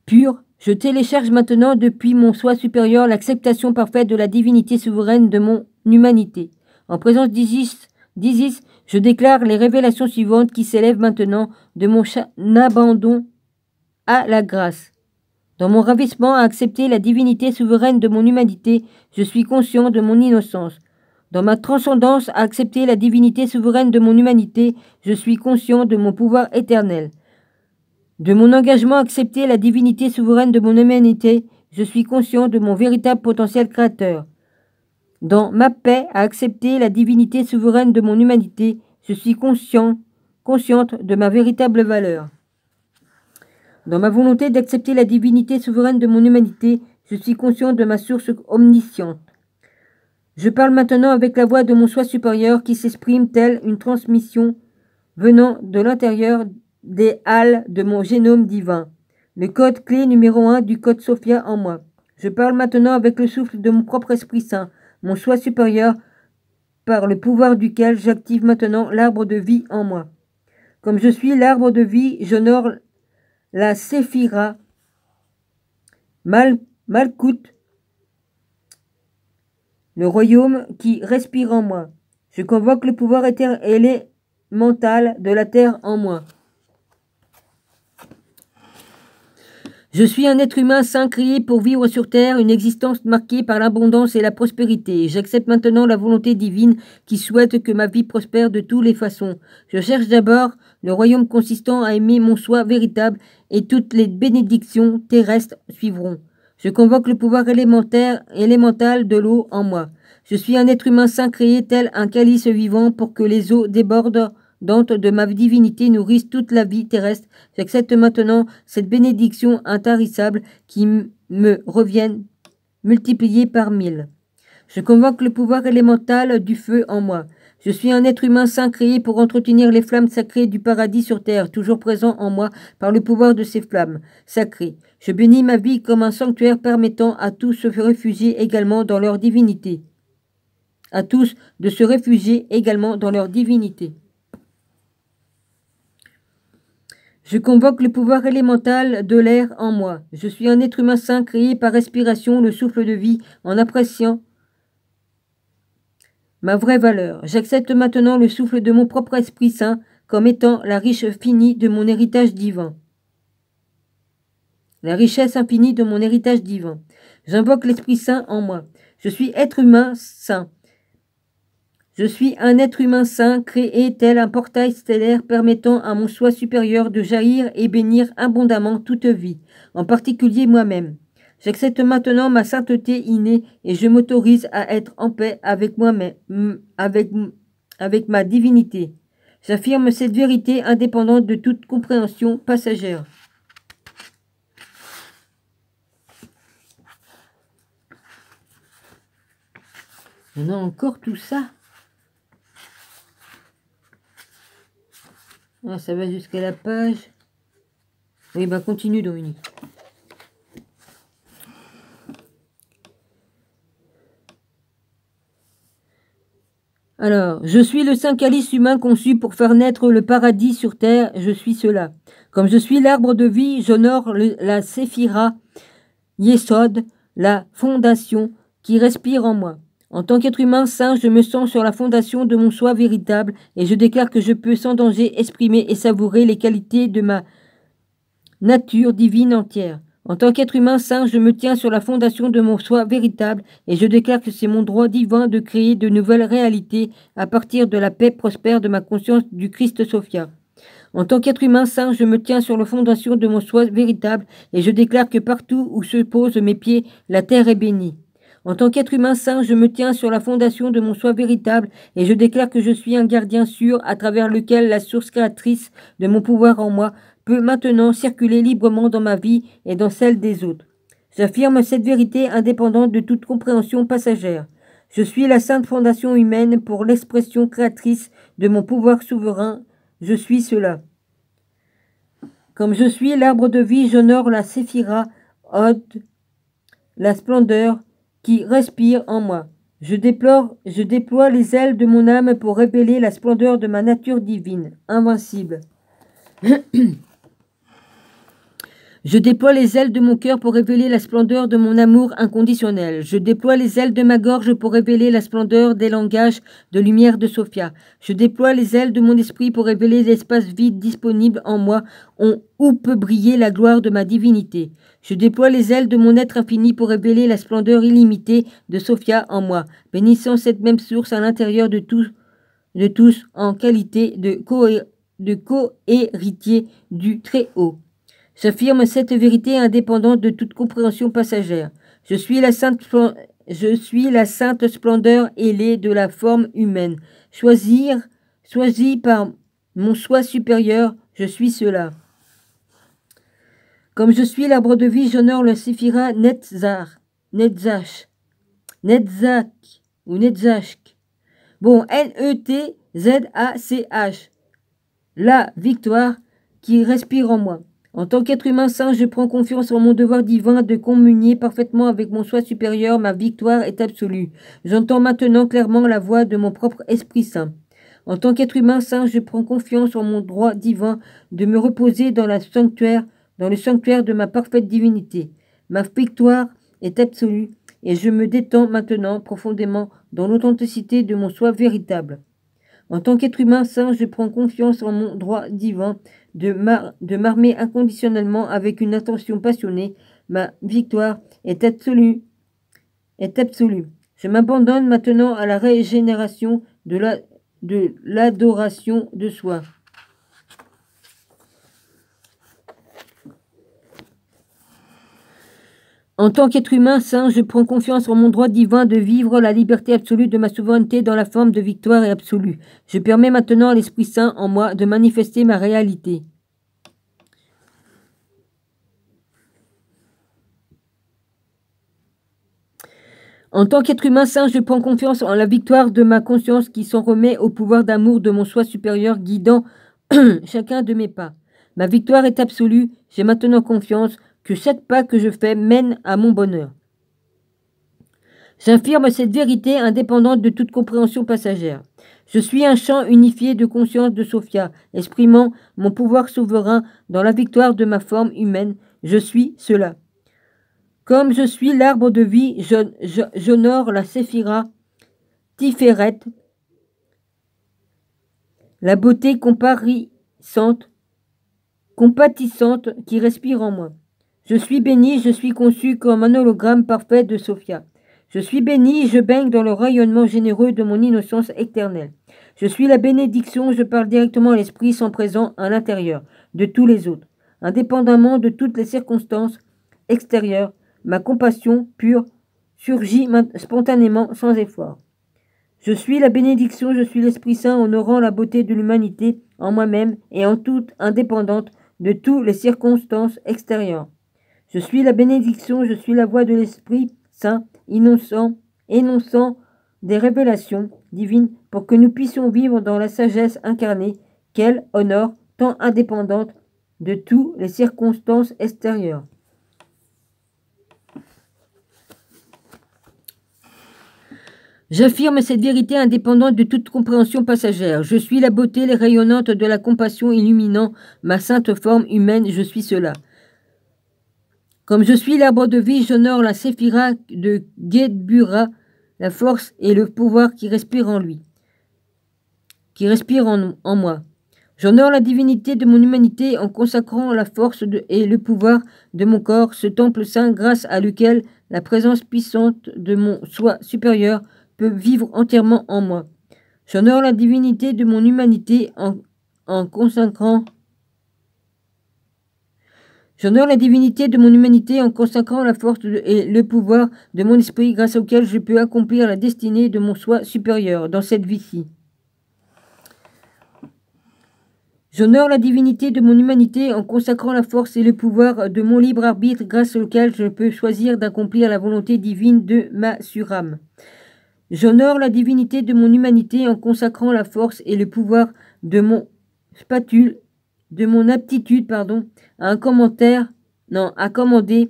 pure, je télécharge maintenant depuis mon soi supérieur l'acceptation parfaite de la divinité souveraine de mon humanité. En présence d'Isis, je déclare les révélations suivantes qui s'élèvent maintenant de mon abandon à la grâce. Dans mon ravissement à accepter la divinité souveraine de mon humanité, je suis conscient de mon innocence. Dans ma transcendance à accepter la divinité souveraine de mon humanité, je suis conscient de mon pouvoir éternel. De mon engagement à accepter la divinité souveraine de mon humanité, je suis conscient de mon véritable potentiel créateur. Dans ma paix à accepter la divinité souveraine de mon humanité, je suis consciente de ma véritable valeur. Dans ma volonté d'accepter la divinité souveraine de mon humanité, je suis conscient de ma source omnisciente. Je parle maintenant avec la voix de mon soi supérieur qui s'exprime telle une transmission venant de l'intérieur des halles de mon génome divin, le code clé numéro 1 du code Sophia en moi. Je parle maintenant avec le souffle de mon propre Esprit Saint, mon soi supérieur, par le pouvoir duquel j'active maintenant l'arbre de vie en moi. Comme je suis l'arbre de vie, j'honore la Séphira, Malkout, le royaume qui respire en moi. Je convoque le pouvoir élémental de la terre en moi. Je suis un être humain saint créé pour vivre sur terre, une existence marquée par l'abondance et la prospérité. J'accepte maintenant la volonté divine qui souhaite que ma vie prospère de toutes les façons. Je cherche d'abord le royaume consistant à aimer mon soi véritable et toutes les bénédictions terrestres suivront. Je convoque le pouvoir élémental de l'eau en moi. Je suis un être humain saint créé tel un calice vivant pour que les eaux débordantes de ma divinité nourrissent toute la vie terrestre. J'accepte maintenant cette bénédiction intarissable qui me revienne multipliée par 1000. Je convoque le pouvoir élémental du feu en moi. Je suis un être humain saint créé pour entretenir les flammes sacrées du paradis sur terre, toujours présent en moi par le pouvoir de ces flammes sacrées. Je bénis ma vie comme un sanctuaire permettant à tous se réfugier également dans leur divinité. À tous de se réfugier également dans leur divinité. Je convoque le pouvoir élémental de l'air en moi. Je suis un être humain saint créé par respiration, le souffle de vie, en appréciant ma vraie valeur. J'accepte maintenant le souffle de mon propre Esprit Saint comme étant la richesse finie de mon héritage divin. La richesse infinie de mon héritage divin. J'invoque l'Esprit Saint en moi. Je suis être humain saint. Je suis un être humain saint créé tel un portail stellaire permettant à mon soi supérieur de jaillir et bénir abondamment toute vie, en particulier moi-même. J'accepte maintenant ma sainteté innée et je m'autorise à être en paix avec moi-même, avec ma divinité. J'affirme cette vérité indépendante de toute compréhension passagère. On a encore tout ça. Ah, ça va jusqu'à la page. Oui, bah continue Dominique. Alors, je suis le saint calice humain conçu pour faire naître le paradis sur terre, je suis cela. Comme je suis l'arbre de vie, j'honore la Séphira, Yesod, la fondation qui respire en moi. En tant qu'être humain saint, je me sens sur la fondation de mon soi véritable et je déclare que je peux sans danger exprimer et savourer les qualités de ma nature divine entière. En tant qu'être humain saint, je me tiens sur la fondation de mon soi véritable et je déclare que c'est mon droit divin de créer de nouvelles réalités à partir de la paix prospère de ma conscience du Christ Sophia. En tant qu'être humain saint, je me tiens sur la fondation de mon soi véritable et je déclare que partout où se posent mes pieds, la terre est bénie. En tant qu'être humain saint, je me tiens sur la fondation de mon soi véritable et je déclare que je suis un gardien sûr à travers lequel la source créatrice de mon pouvoir en moi peut maintenant circuler librement dans ma vie et dans celle des autres. J'affirme cette vérité indépendante de toute compréhension passagère. Je suis la sainte fondation humaine pour l'expression créatrice de mon pouvoir souverain. Je suis cela. Comme je suis l'arbre de vie, j'honore la Séphira, Od, la splendeur qui respire en moi. Je déploie les ailes de mon âme pour révéler la splendeur de ma nature divine, invincible. Je déploie les ailes de mon cœur pour révéler la splendeur de mon amour inconditionnel. Je déploie les ailes de ma gorge pour révéler la splendeur des langages de lumière de Sophia. Je déploie les ailes de mon esprit pour révéler l'espace vide disponible en moi où peut briller la gloire de ma divinité. Je déploie les ailes de mon être infini pour révéler la splendeur illimitée de Sophia en moi, bénissant cette même source à l'intérieur de tous en qualité de co-héritier du Très-Haut. J'affirme cette vérité indépendante de toute compréhension passagère. Je suis la sainte splendeur ailée de la forme humaine. Choisie par mon soi supérieur, je suis cela. Comme je suis l'arbre de vie, j'honore le Séphira Netzach ou Netzach. Bon, Netzach. La victoire qui respire en moi. En tant qu'être humain saint, je prends confiance en mon devoir divin de communier parfaitement avec mon soi supérieur. Ma victoire est absolue. J'entends maintenant clairement la voix de mon propre Esprit Saint. En tant qu'être humain saint, je prends confiance en mon droit divin de me reposer dans le sanctuaire de ma parfaite divinité. Ma victoire est absolue et je me détends maintenant profondément dans l'authenticité de mon soi véritable. En tant qu'être humain saint, je prends confiance en mon droit divin de m'armer inconditionnellement avec une attention passionnée. Ma victoire est absolue. Je m'abandonne maintenant à la régénération de l'adoration de soi. En tant qu'être humain saint, je prends confiance en mon droit divin de vivre la liberté absolue de ma souveraineté dans la forme de victoire et absolue. Je permets maintenant à l'Esprit Saint en moi de manifester ma réalité. En tant qu'être humain saint, je prends confiance en la victoire de ma conscience qui s'en remet au pouvoir d'amour de mon soi supérieur guidant chacun de mes pas. Ma victoire est absolue, j'ai maintenant confiance que chaque pas que je fais mène à mon bonheur. J'affirme cette vérité indépendante de toute compréhension passagère. Je suis un champ unifié de conscience de Sophia, exprimant mon pouvoir souverain dans la victoire de ma forme humaine. Je suis cela. Comme je suis l'arbre de vie, j'honore la Séphira Tiferet, la beauté compatissante qui respire en moi. Je suis béni, je suis conçu comme un hologramme parfait de Sophia. Je suis béni, je baigne dans le rayonnement généreux de mon innocence éternelle. Je suis la bénédiction, je parle directement à l'esprit sans présent à l'intérieur de tous les autres. Indépendamment de toutes les circonstances extérieures, ma compassion pure surgit spontanément sans effort. Je suis la bénédiction, je suis l'Esprit Saint honorant la beauté de l'humanité en moi-même et en toute indépendante de toutes les circonstances extérieures. Je suis la bénédiction, je suis la voix de l'Esprit Saint, énonçant des révélations divines pour que nous puissions vivre dans la sagesse incarnée qu'elle honore, tant indépendante de toutes les circonstances extérieures. J'affirme cette vérité indépendante de toute compréhension passagère. Je suis la beauté rayonnante de la compassion illuminant ma sainte forme humaine, je suis cela. Comme je suis l'arbre de vie, j'honore la Séphira de Gedbura, la force et le pouvoir qui respire en lui, qui respire en moi. J'honore la divinité de mon humanité en consacrant la force et le pouvoir de mon corps, ce temple saint grâce à lequel la présence puissante de mon soi supérieur peut vivre entièrement en moi. J'honore la divinité de mon humanité en consacrant J'honore la divinité de mon humanité en consacrant la force et le pouvoir de mon esprit grâce auquel je peux accomplir la destinée de mon soi supérieur dans cette vie-ci. J'honore la divinité de mon humanité en consacrant la force et le pouvoir de mon libre arbitre grâce auquel je peux choisir d'accomplir la volonté divine de ma surâme. J'honore la divinité de mon humanité en consacrant la force et le pouvoir de mon aptitude à commander.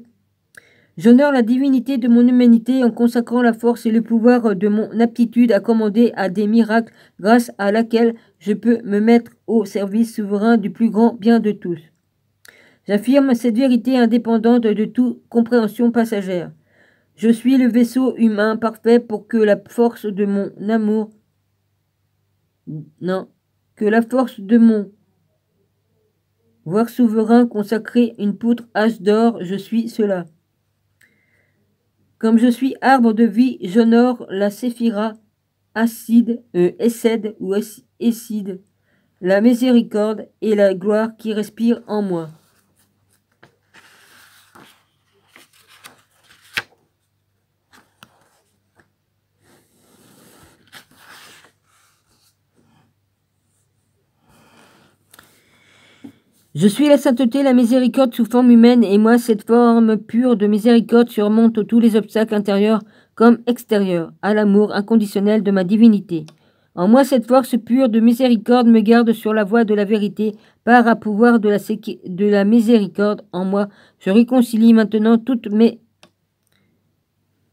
J'honore la divinité de mon humanité en consacrant la force et le pouvoir de mon aptitude à commander à des miracles grâce à laquelle je peux me mettre au service souverain du plus grand bien de tous. J'affirme cette vérité indépendante de toute compréhension passagère. Je suis le vaisseau humain parfait pour que la force de mon amour... Non, que la force de mon voir souverain consacrer une poutre âge d'or, je suis cela. Comme je suis arbre de vie, j'honore la séphira, acide, Essed ou Esside, la miséricorde et la gloire qui respirent en moi. Je suis la sainteté, la miséricorde sous forme humaine, et moi, cette forme pure de miséricorde surmonte tous les obstacles intérieurs comme extérieurs, à l'amour inconditionnel de ma divinité. En moi, cette force pure de miséricorde me garde sur la voie de la vérité, par un pouvoir de la miséricorde en moi. Je réconcilie maintenant toutes mes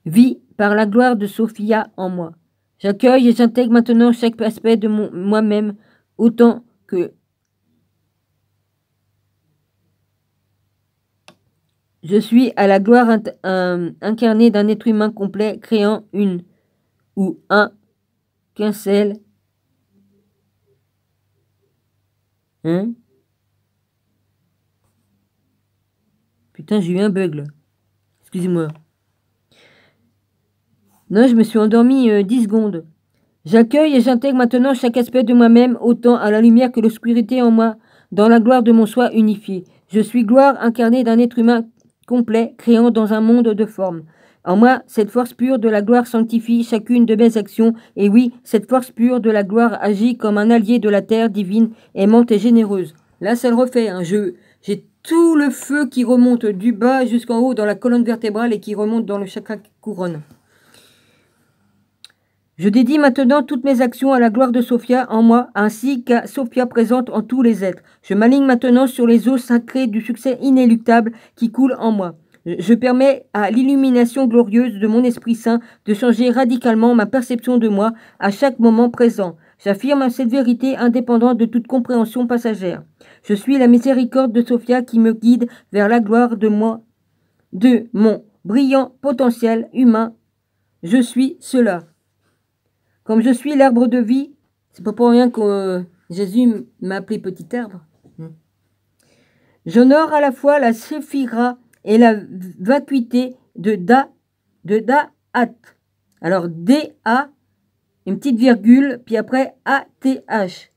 vies par la gloire de Sophia en moi. J'accueille et j'intègre maintenant chaque aspect de moi-même, autant que je suis à la gloire incarnée d'un être humain complet, créant une ou un qu'un seul. Hein? Putain, j'ai eu un bug là. Excusez-moi. Non, je me suis endormi 10 secondes. J'accueille et j'intègre maintenant chaque aspect de moi-même, autant à la lumière que l'obscurité en moi, dans la gloire de mon soi unifié. Je suis gloire incarnée d'un être humain complet, créant dans un monde de formes. En moi, cette force pure de la gloire sanctifie chacune de mes actions, et oui, cette force pure de la gloire agit comme un allié de la terre divine, aimante et généreuse. Là, ça le refait, hein. J'ai tout le feu qui remonte du bas jusqu'en haut dans la colonne vertébrale et qui remonte dans le chakra couronne. Je dédie maintenant toutes mes actions à la gloire de Sophia en moi, ainsi qu'à Sophia présente en tous les êtres. Je m'aligne maintenant sur les eaux sacrées du succès inéluctable qui coule en moi. Je permets à l'illumination glorieuse de mon Esprit Saint de changer radicalement ma perception de moi à chaque moment présent. J'affirme cette vérité indépendante de toute compréhension passagère. Je suis la miséricorde de Sophia qui me guide vers la gloire de moi, de mon brillant potentiel humain. Je suis cela. Comme je suis l'arbre de vie, c'est pas pour rien que Jésus m'a appelé petit arbre. J'honore à la fois la séphira et la vacuité de Da'at. Alors D-A, une petite virgule, puis après A-T-H.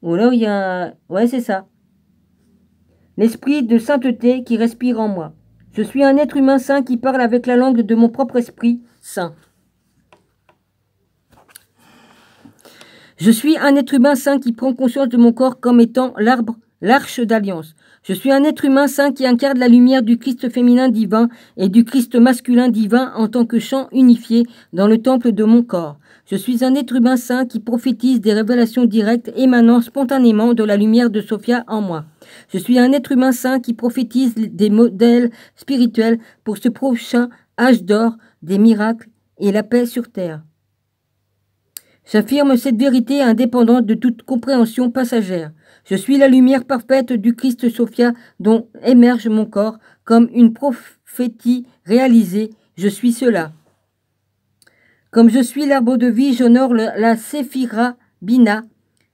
Ou alors il y a un... Ouais, c'est ça. L'esprit de sainteté qui respire en moi. Je suis un être humain saint qui parle avec la langue de mon propre esprit saint. Je suis un être humain saint qui prend conscience de mon corps comme étant l'arche d'alliance. Je suis un être humain saint qui incarne la lumière du Christ féminin divin et du Christ masculin divin en tant que chant unifié dans le temple de mon corps. Je suis un être humain saint qui prophétise des révélations directes émanant spontanément de la lumière de Sophia en moi. Je suis un être humain saint qui prophétise des modèles spirituels pour ce prochain âge d'or, des miracles et la paix sur terre. J'affirme cette vérité indépendante de toute compréhension passagère. Je suis la lumière parfaite du Christ Sophia dont émerge mon corps comme une prophétie réalisée. Je suis cela. Comme je suis l'arbre de vie, j'honore la Séphira Bina,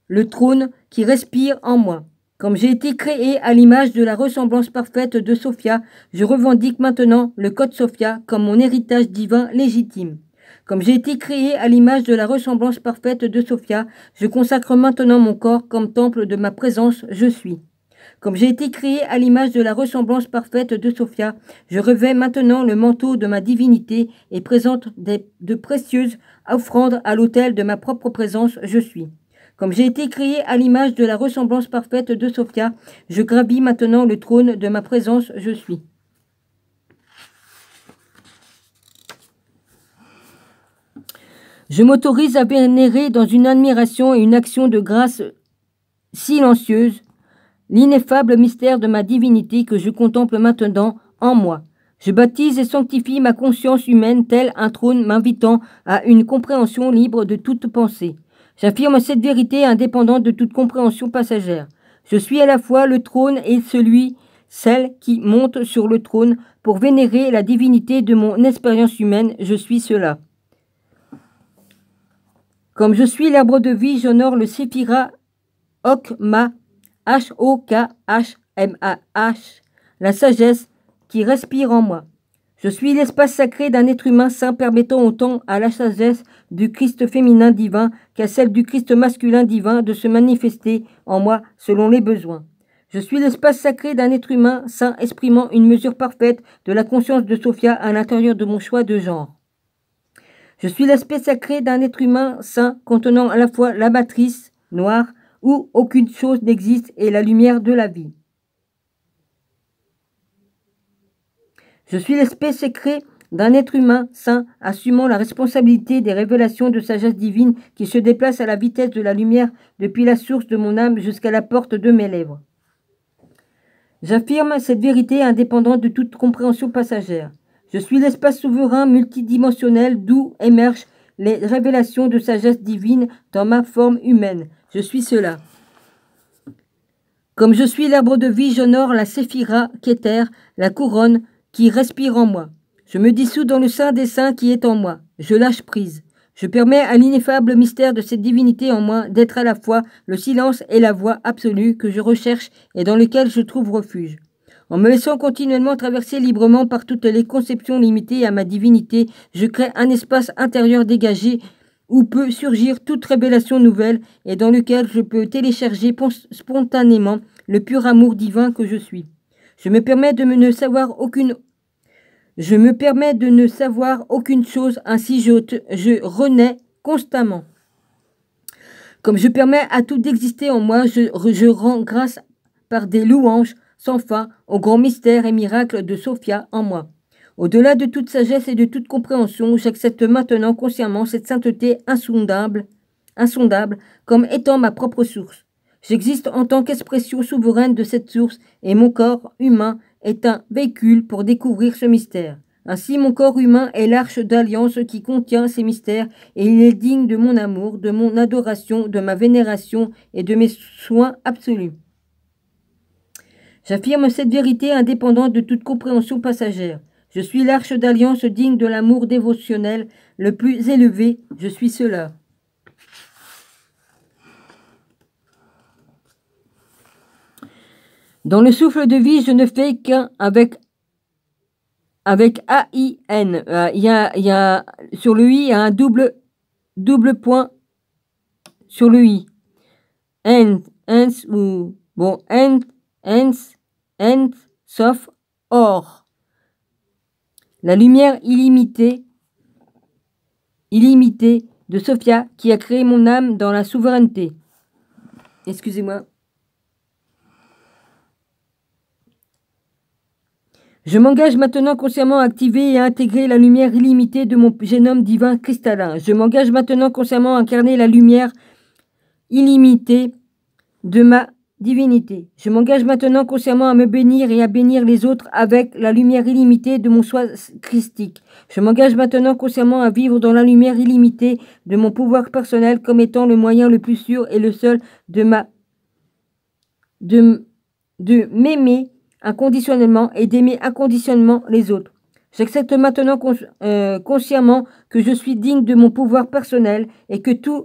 le trône qui respire en moi. Comme j'ai été créé à l'image de la ressemblance parfaite de Sophia, je revendique maintenant le code Sophia comme mon héritage divin légitime. Comme j'ai été créé à l'image de la ressemblance parfaite de Sophia, je consacre maintenant mon corps comme temple de ma présence, je suis. Comme j'ai été créé à l'image de la ressemblance parfaite de Sophia, je revêts maintenant le manteau de ma divinité et présente de précieuses offrandes à l'autel de ma propre présence, je suis. Comme j'ai été créé à l'image de la ressemblance parfaite de Sophia, je gravis maintenant le trône de ma présence, je suis. Je m'autorise à vénérer dans une admiration et une action de grâce silencieuse l'ineffable mystère de ma divinité que je contemple maintenant en moi. Je baptise et sanctifie ma conscience humaine tel un trône m'invitant à une compréhension libre de toute pensée. J'affirme cette vérité indépendante de toute compréhension passagère. Je suis à la fois le trône et celle qui monte sur le trône pour vénérer la divinité de mon expérience humaine. Je suis cela. Comme je suis l'arbre de vie, j'honore le Séphira Hokmah, H-O-K-H-M-A-H, la sagesse qui respire en moi. Je suis l'espace sacré d'un être humain saint permettant autant à la sagesse du Christ féminin divin qu'à celle du Christ masculin divin de se manifester en moi selon les besoins. Je suis l'espace sacré d'un être humain saint exprimant une mesure parfaite de la conscience de Sophia à l'intérieur de mon choix de genre. Je suis l'aspect sacré d'un être humain saint contenant à la fois la matrice noire où aucune chose n'existe et la lumière de la vie. Je suis l'espèce secret d'un être humain saint assumant la responsabilité des révélations de sagesse divine qui se déplacent à la vitesse de la lumière depuis la source de mon âme jusqu'à la porte de mes lèvres. J'affirme cette vérité indépendante de toute compréhension passagère. Je suis l'espace souverain multidimensionnel d'où émergent les révélations de sagesse divine dans ma forme humaine. Je suis cela. Comme je suis l'arbre de vie, j'honore la séphira Keter, la couronne qui respire en moi. Je me dissous dans le sein des saints qui est en moi. Je lâche prise. Je permets à l'ineffable mystère de cette divinité en moi d'être à la fois le silence et la voix absolue que je recherche et dans lequel je trouve refuge. En me laissant continuellement traverser librement par toutes les conceptions limitées à ma divinité, je crée un espace intérieur dégagé où peut surgir toute révélation nouvelle et dans lequel je peux télécharger spontanément le pur amour divin que je suis. Je me permets de ne savoir aucune chose, ainsi je renais constamment. Comme je permets à tout d'exister en moi, je rends grâce par des louanges sans fin au grand mystère et miracle de Sophia en moi. Au-delà de toute sagesse et de toute compréhension, j'accepte maintenant consciemment cette sainteté insondable comme étant ma propre source. J'existe en tant qu'expression souveraine de cette source et mon corps humain est un véhicule pour découvrir ce mystère. Ainsi, mon corps humain est l'arche d'alliance qui contient ces mystères et il est digne de mon amour, de mon adoration, de ma vénération et de mes soins absolus. J'affirme cette vérité indépendante de toute compréhension passagère. Je suis l'arche d'alliance digne de l'amour dévotionnel le plus élevé. Je suis cela. Dans le souffle de vie, je ne fais qu'un avec A-I-N. Sur le I, il y a un double point sur le I. Sauf or. La lumière illimitée de Sophia qui a créé mon âme dans la souveraineté. Excusez-moi. Je m'engage maintenant consciemment à activer et à intégrer la lumière illimitée de mon génome divin cristallin. Je m'engage maintenant consciemment à incarner la lumière illimitée de ma divinité. Je m'engage maintenant consciemment à me bénir et à bénir les autres avec la lumière illimitée de mon soi christique. Je m'engage maintenant consciemment à vivre dans la lumière illimitée de mon pouvoir personnel comme étant le moyen le plus sûr et le seul de m'aimer inconditionnellement et d'aimer inconditionnellement les autres. J'accepte maintenant consciemment que je suis digne de mon pouvoir personnel et que tous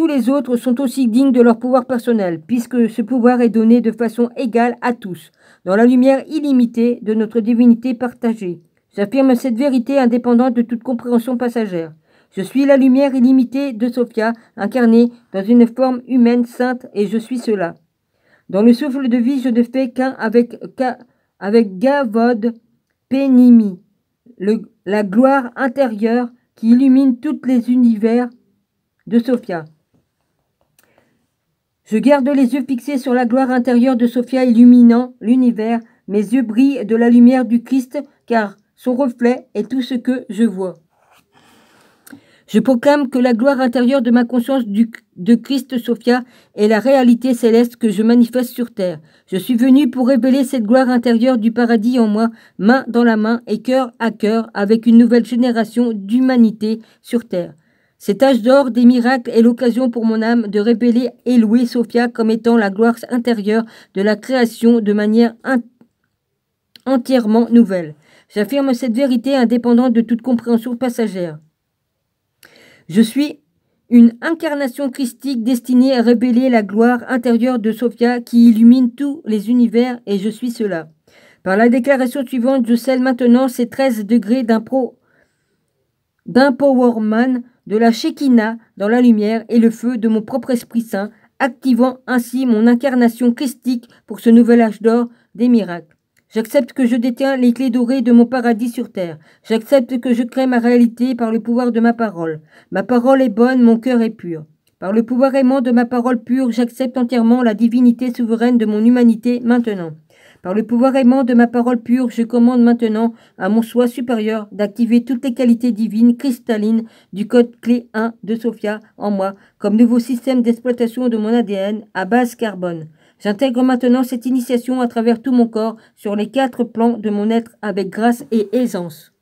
les autres sont aussi dignes de leur pouvoir personnel, puisque ce pouvoir est donné de façon égale à tous, dans la lumière illimitée de notre divinité partagée. J'affirme cette vérité indépendante de toute compréhension passagère. Je suis la lumière illimitée de Sophia, incarnée dans une forme humaine sainte, et je suis cela. Dans le souffle de vie, je ne fais qu'un avec Gavod Penimi, la gloire intérieure qui illumine tous les univers de Sophia. Je garde les yeux fixés sur la gloire intérieure de Sophia illuminant l'univers. Mes yeux brillent de la lumière du Christ, car son reflet est tout ce que je vois. Je proclame que la gloire intérieure de ma conscience de Christ Sophia est la réalité céleste que je manifeste sur terre. Je suis venu pour révéler cette gloire intérieure du paradis en moi, main dans la main et cœur à cœur, avec une nouvelle génération d'humanité sur terre. Cet âge d'or des miracles est l'occasion pour mon âme de révéler et louer Sophia comme étant la gloire intérieure de la création de manière entièrement nouvelle. J'affirme cette vérité indépendante de toute compréhension passagère. Je suis une incarnation christique destinée à révéler la gloire intérieure de Sophia qui illumine tous les univers et je suis cela. Par la déclaration suivante, je scelle maintenant ces 13 degrés d'empowerment de la Shekinah dans la lumière et le feu de mon propre Esprit Saint, activant ainsi mon incarnation christique pour ce nouvel âge d'or des miracles. J'accepte que je détiens les clés dorées de mon paradis sur terre. J'accepte que je crée ma réalité par le pouvoir de ma parole. Ma parole est bonne, mon cœur est pur. Par le pouvoir aimant de ma parole pure, j'accepte entièrement la divinité souveraine de mon humanité maintenant. Par le pouvoir aimant de ma parole pure, je commande maintenant à mon soi supérieur d'activer toutes les qualités divines cristallines du code clé 1 de Sophia en moi comme nouveau système d'exploitation de mon ADN à base carbone. J'intègre maintenant cette initiation à travers tout mon corps sur les 4 plans de mon être avec grâce et aisance.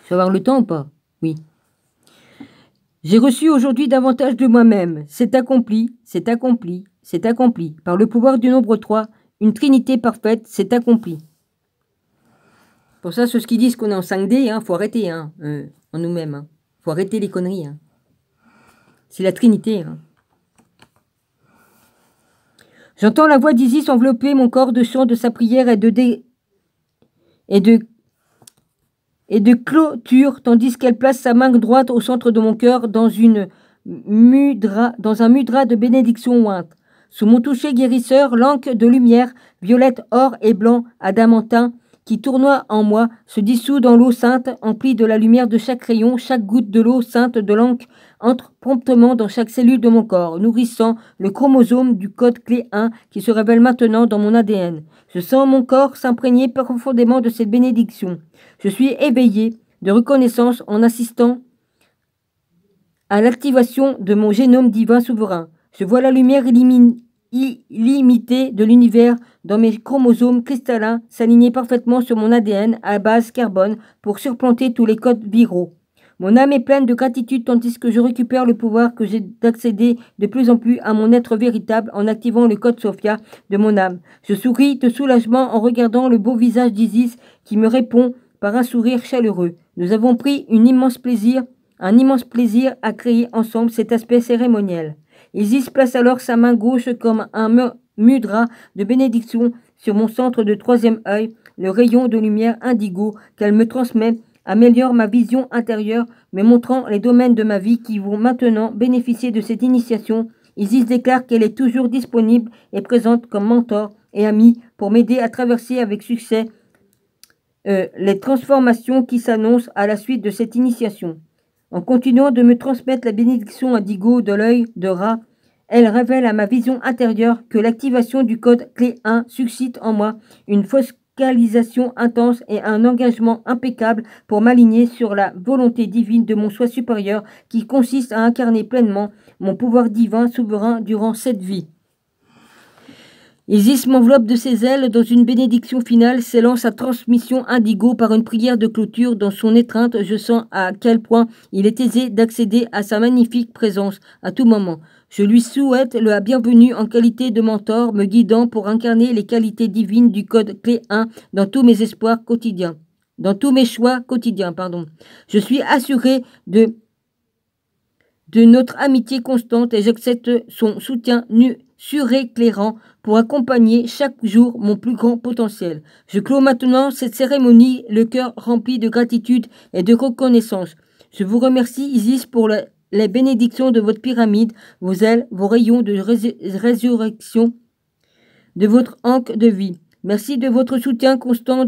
Je vais avoir le temps ou pas? Oui. J'ai reçu aujourd'hui davantage de moi-même. C'est accompli, c'est accompli, c'est accompli. Par le pouvoir du nombre 3, une trinité parfaite, c'est accompli. Pour ça, ceux qui disent qu'on est en 5D, faut arrêter en nous-mêmes. Faut arrêter les conneries. C'est la trinité. J'entends la voix d'Isis envelopper mon corps de chant de sa prière et de clôture, tandis qu'elle place sa main droite au centre de mon cœur dans un mudra de bénédiction ointe. Sous mon toucher guérisseur, l'encre de lumière, violette, or et blanc, adamantin, qui tournoie en moi, se dissout dans l'eau sainte, emplie de la lumière de chaque rayon, chaque goutte de l'eau sainte de l'encre entre promptement dans chaque cellule de mon corps, nourrissant le chromosome du code clé 1 qui se révèle maintenant dans mon ADN. Je sens mon corps s'imprégner profondément de cette bénédiction. Je suis éveillé de reconnaissance en assistant à l'activation de mon génome divin souverain. Je vois la lumière illimitée de l'univers dans mes chromosomes cristallins s'aligner parfaitement sur mon ADN à base carbone pour surplanter tous les codes viraux. Mon âme est pleine de gratitude tandis que je récupère le pouvoir que j'ai d'accéder de plus en plus à mon être véritable en activant le code Sophia de mon âme. Je souris de soulagement en regardant le beau visage d'Isis qui me répond par un sourire chaleureux. Nous avons pris un immense plaisir à créer ensemble cet aspect cérémoniel. Isis place alors sa main gauche comme un mudra de bénédiction sur mon centre de 3e œil. Le rayon de lumière indigo qu'elle me transmet améliore ma vision intérieure, me montrant les domaines de ma vie qui vont maintenant bénéficier de cette initiation. Isis déclare qu'elle est toujours disponible et présente comme mentor et amie pour m'aider à traverser avec succès les transformations qui s'annoncent à la suite de cette initiation. En continuant de me transmettre la bénédiction indigo de l'œil de Ra, elle révèle à ma vision intérieure que l'activation du code clé 1 suscite en moi une focalisation intense et un engagement impeccable pour m'aligner sur la volonté divine de mon soi supérieur qui consiste à incarner pleinement mon pouvoir divin souverain durant cette vie. Isis m'enveloppe de ses ailes dans une bénédiction finale, scellant sa transmission indigo par une prière de clôture. Dans son étreinte, je sens à quel point il est aisé d'accéder à sa magnifique présence à tout moment. Je lui souhaite la bienvenue en qualité de mentor, me guidant pour incarner les qualités divines du code clé 1 dans tous mes espoirs quotidiens. Dans tous mes choix quotidiens, Je suis assuré de notre amitié constante et j'accepte son soutien suréclairant pour accompagner chaque jour mon plus grand potentiel. Je clôt maintenant cette cérémonie, le cœur rempli de gratitude et de reconnaissance. Je vous remercie Isis pour les bénédictions de votre pyramide, vos ailes, vos rayons de résurrection, de votre ancre de vie. Merci de votre soutien constant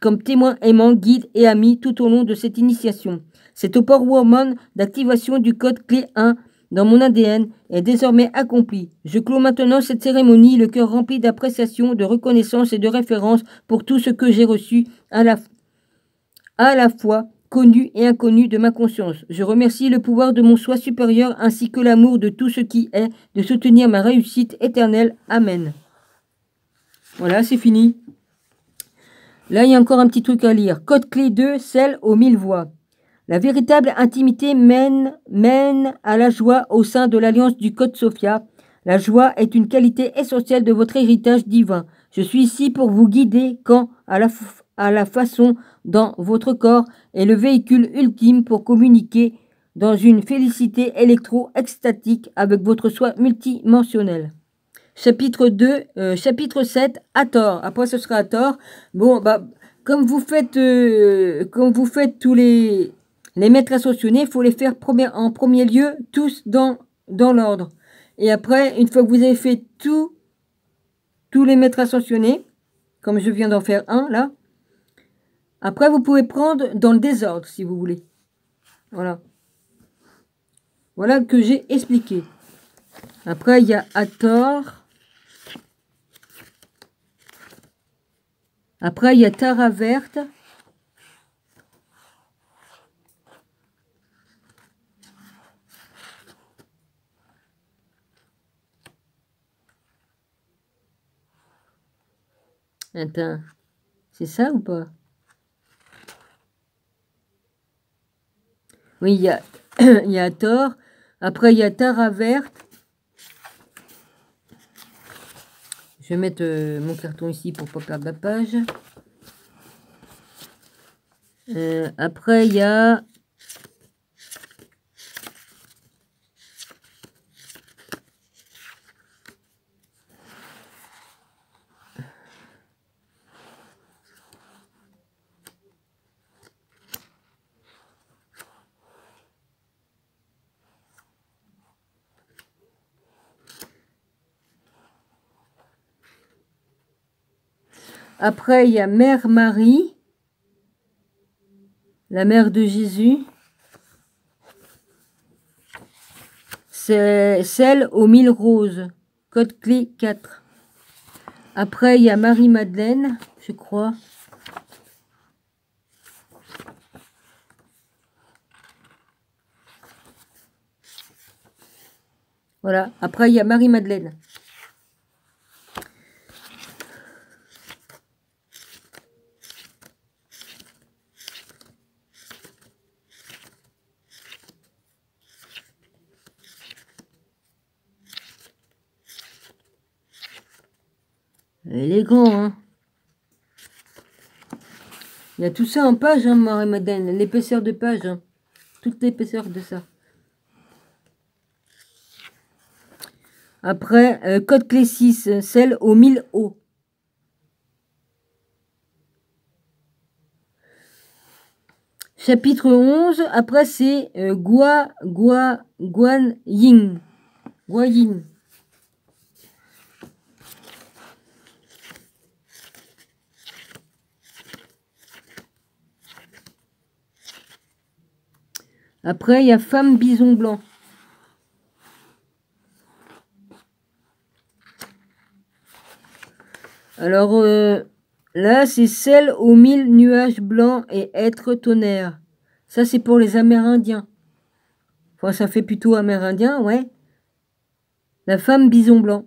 comme témoin aimant, guide et ami tout au long de cette initiation. Cet Powerwoman d'activation du code clé 1 dans mon ADN est désormais accompli. Je clôt maintenant cette cérémonie, le cœur rempli d'appréciation, de reconnaissance et de référence pour tout ce que j'ai reçu à la fois connu et inconnu de ma conscience. Je remercie le pouvoir de mon soi supérieur ainsi que l'amour de tout ce qui est de soutenir ma réussite éternelle. Amen. Voilà, c'est fini. Là, il y a encore un petit truc à lire. Code clé 2, celle aux 1000 voix. La véritable intimité mène à la joie au sein de l'alliance du Code Sophia. La joie est une qualité essentielle de votre héritage divin. Je suis ici pour vous guider quant à la façon dont votre corps est le véhicule ultime pour communiquer dans une félicité électro-extatique avec votre soi multidimensionnel. Chapitre 2, chapitre 7, Hathor. Après, ce sera Hathor. Bon, bah, comme vous faites tous les maîtres ascensionnés, il faut les faire en premier lieu tous dans l'ordre. Et après, une fois que vous avez fait tous les maîtres ascensionnés, comme je viens d'en faire un là, après vous pouvez prendre dans le désordre si vous voulez. Voilà. Voilà que j'ai expliqué. Après, il y a Hathor. Après, il y a Tara verte. Attends, c'est ça ou pas? Oui, il y a, il y a Thor. Après, il y a Tara verte. Je vais mettre mon carton ici pour ne pas perdre la page. Après, il y a... Après, il y a Mère Marie, la mère de Jésus. C'est celle aux 1000 roses, code clé 4. Après, il y a Marie-Madeleine, je crois. Voilà, après, il y a Marie-Madeleine. Il est grand, hein. Il y a tout ça en page, hein, Marie-Madeleine. L'épaisseur de page, hein. Toute l'épaisseur de ça. Après, code clé 6, celle aux 1000 hauts. Chapitre 11, après c'est Guan Yin. Gua Yin. Après, il y a Femme Bison Blanc. Alors, là, c'est celle aux 1000 nuages blancs et être tonnerre. Ça, c'est pour les Amérindiens. Enfin, ça fait plutôt Amérindien, ouais. La Femme Bison Blanc.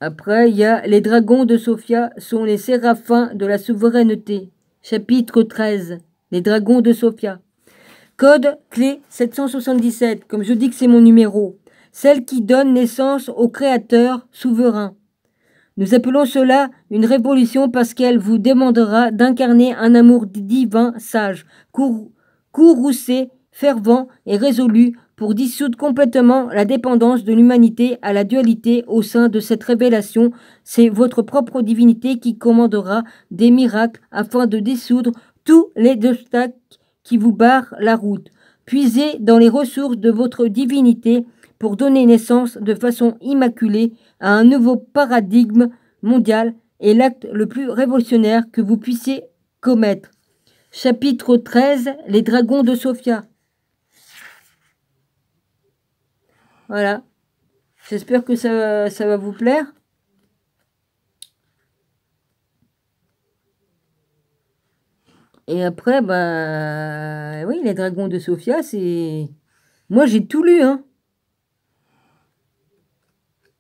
Après, il y a les dragons de Sophia sont les séraphins de la souveraineté. Chapitre 13. Les dragons de Sophia. Code clé 777. Comme je dis que c'est mon numéro. Celle qui donne naissance au Créateur souverain. Nous appelons cela une révolution parce qu'elle vous demandera d'incarner un amour divin, sage, courroucé, fervent et résolu pour dissoudre complètement la dépendance de l'humanité à la dualité au sein de cette révélation. C'est votre propre divinité qui commandera des miracles afin de dissoudre tous les obstacles qui vous barrent la route. Puisez dans les ressources de votre divinité pour donner naissance de façon immaculée à un nouveau paradigme mondial et l'acte le plus révolutionnaire que vous puissiez commettre. Chapitre 13, les dragons de Sophia. Voilà. J'espère que ça va vous plaire. Et après, bah oui, les dragons de Sophia, c'est... Moi, j'ai tout lu, hein.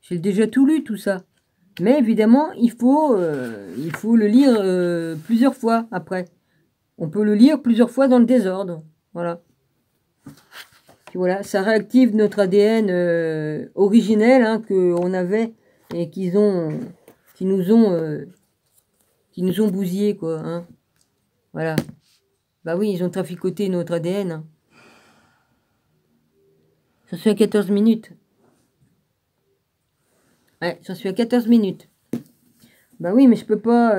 J'ai déjà tout lu, tout ça. Mais évidemment, il faut le lire plusieurs fois après. On peut le lire plusieurs fois dans le désordre. Voilà. Puis voilà, ça réactive notre ADN originel hein, qu'on avait et qui nous ont bousillé, quoi. Hein. Voilà. Bah oui, ils ont traficoté notre ADN. Hein. J'en suis à 14 minutes. Ouais, j'en suis à 14 minutes. Bah oui, mais je peux pas...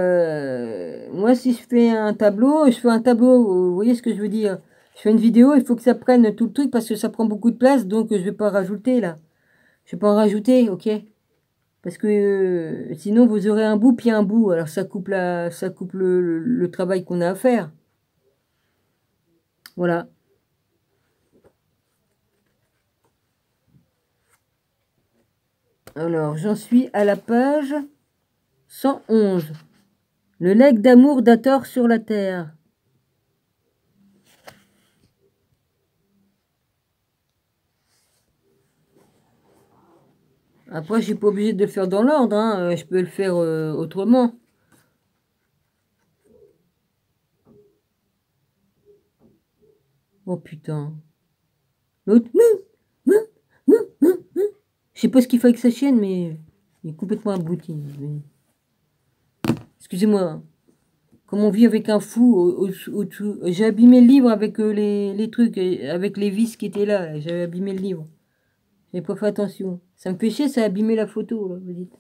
Moi, si je fais un tableau, je fais un tableau. Vous voyez ce que je veux dire? Je fais une vidéo, il faut que ça prenne tout le truc parce que ça prend beaucoup de place. Donc, je vais pas rajouter, là. Je vais pas en rajouter, ok? Parce que sinon, vous aurez un bout puis un bout. Alors, ça coupe le travail qu'on a à faire. Voilà. Alors, j'en suis à la page 111. Le legs d'amour d'Hathor sur la terre. Après, je suis pas obligé de le faire dans l'ordre. Hein. Je peux le faire autrement. Oh putain. L'autre. Je sais pas ce qu'il fait avec sa chienne, mais il est complètement abruti. Excusez-moi. Comme on vit avec un fou au-dessous. J'ai abîmé le livre avec les trucs, avec les vis qui étaient là. J'avais abîmé le livre. J'avais pas fait attention. Ça me fait chier, ça a abîmé la photo, là, vous dites.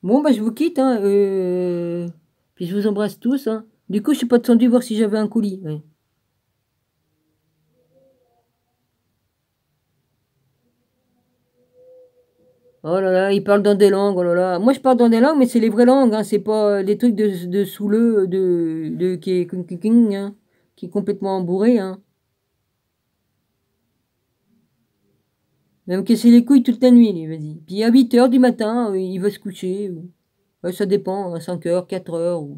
Bon, bah, je vous quitte, hein. Puis je vous embrasse tous, hein. Du coup, je suis pas descendu voir si j'avais un colis. Ouais. Oh là là, il parle dans des langues, oh là là. Moi, je parle dans des langues, mais c'est les vraies langues, hein. C'est pas des trucs de sous-le, hein, qui est complètement bourré, hein. Il va me casser les couilles toute la nuit, lui, vas-y. Puis à 8 h du matin, il va se coucher. Ouais, ça dépend, à 5 h, 4 h.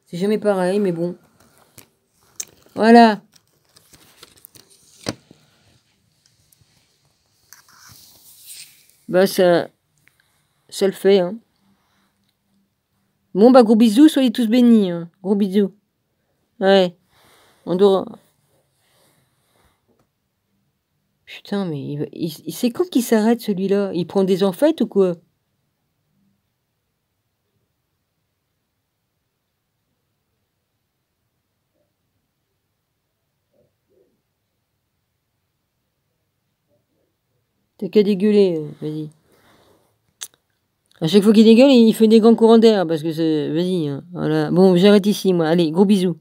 C'est jamais pareil, mais bon. Voilà. Bah, ça le fait, hein. Bon, bah, gros bisous, soyez tous bénis, hein. Gros bisous. Ouais. On doit... Putain, mais c'est quand qu'il s'arrête, celui-là? Il prend des enfêtes ou quoi? T'as qu'à dégueuler, vas-y. À chaque fois qu'il dégueule, il fait des grands courants d'air, parce que c'est... Vas-y, hein, voilà. Bon, j'arrête ici, moi. Allez, gros bisous.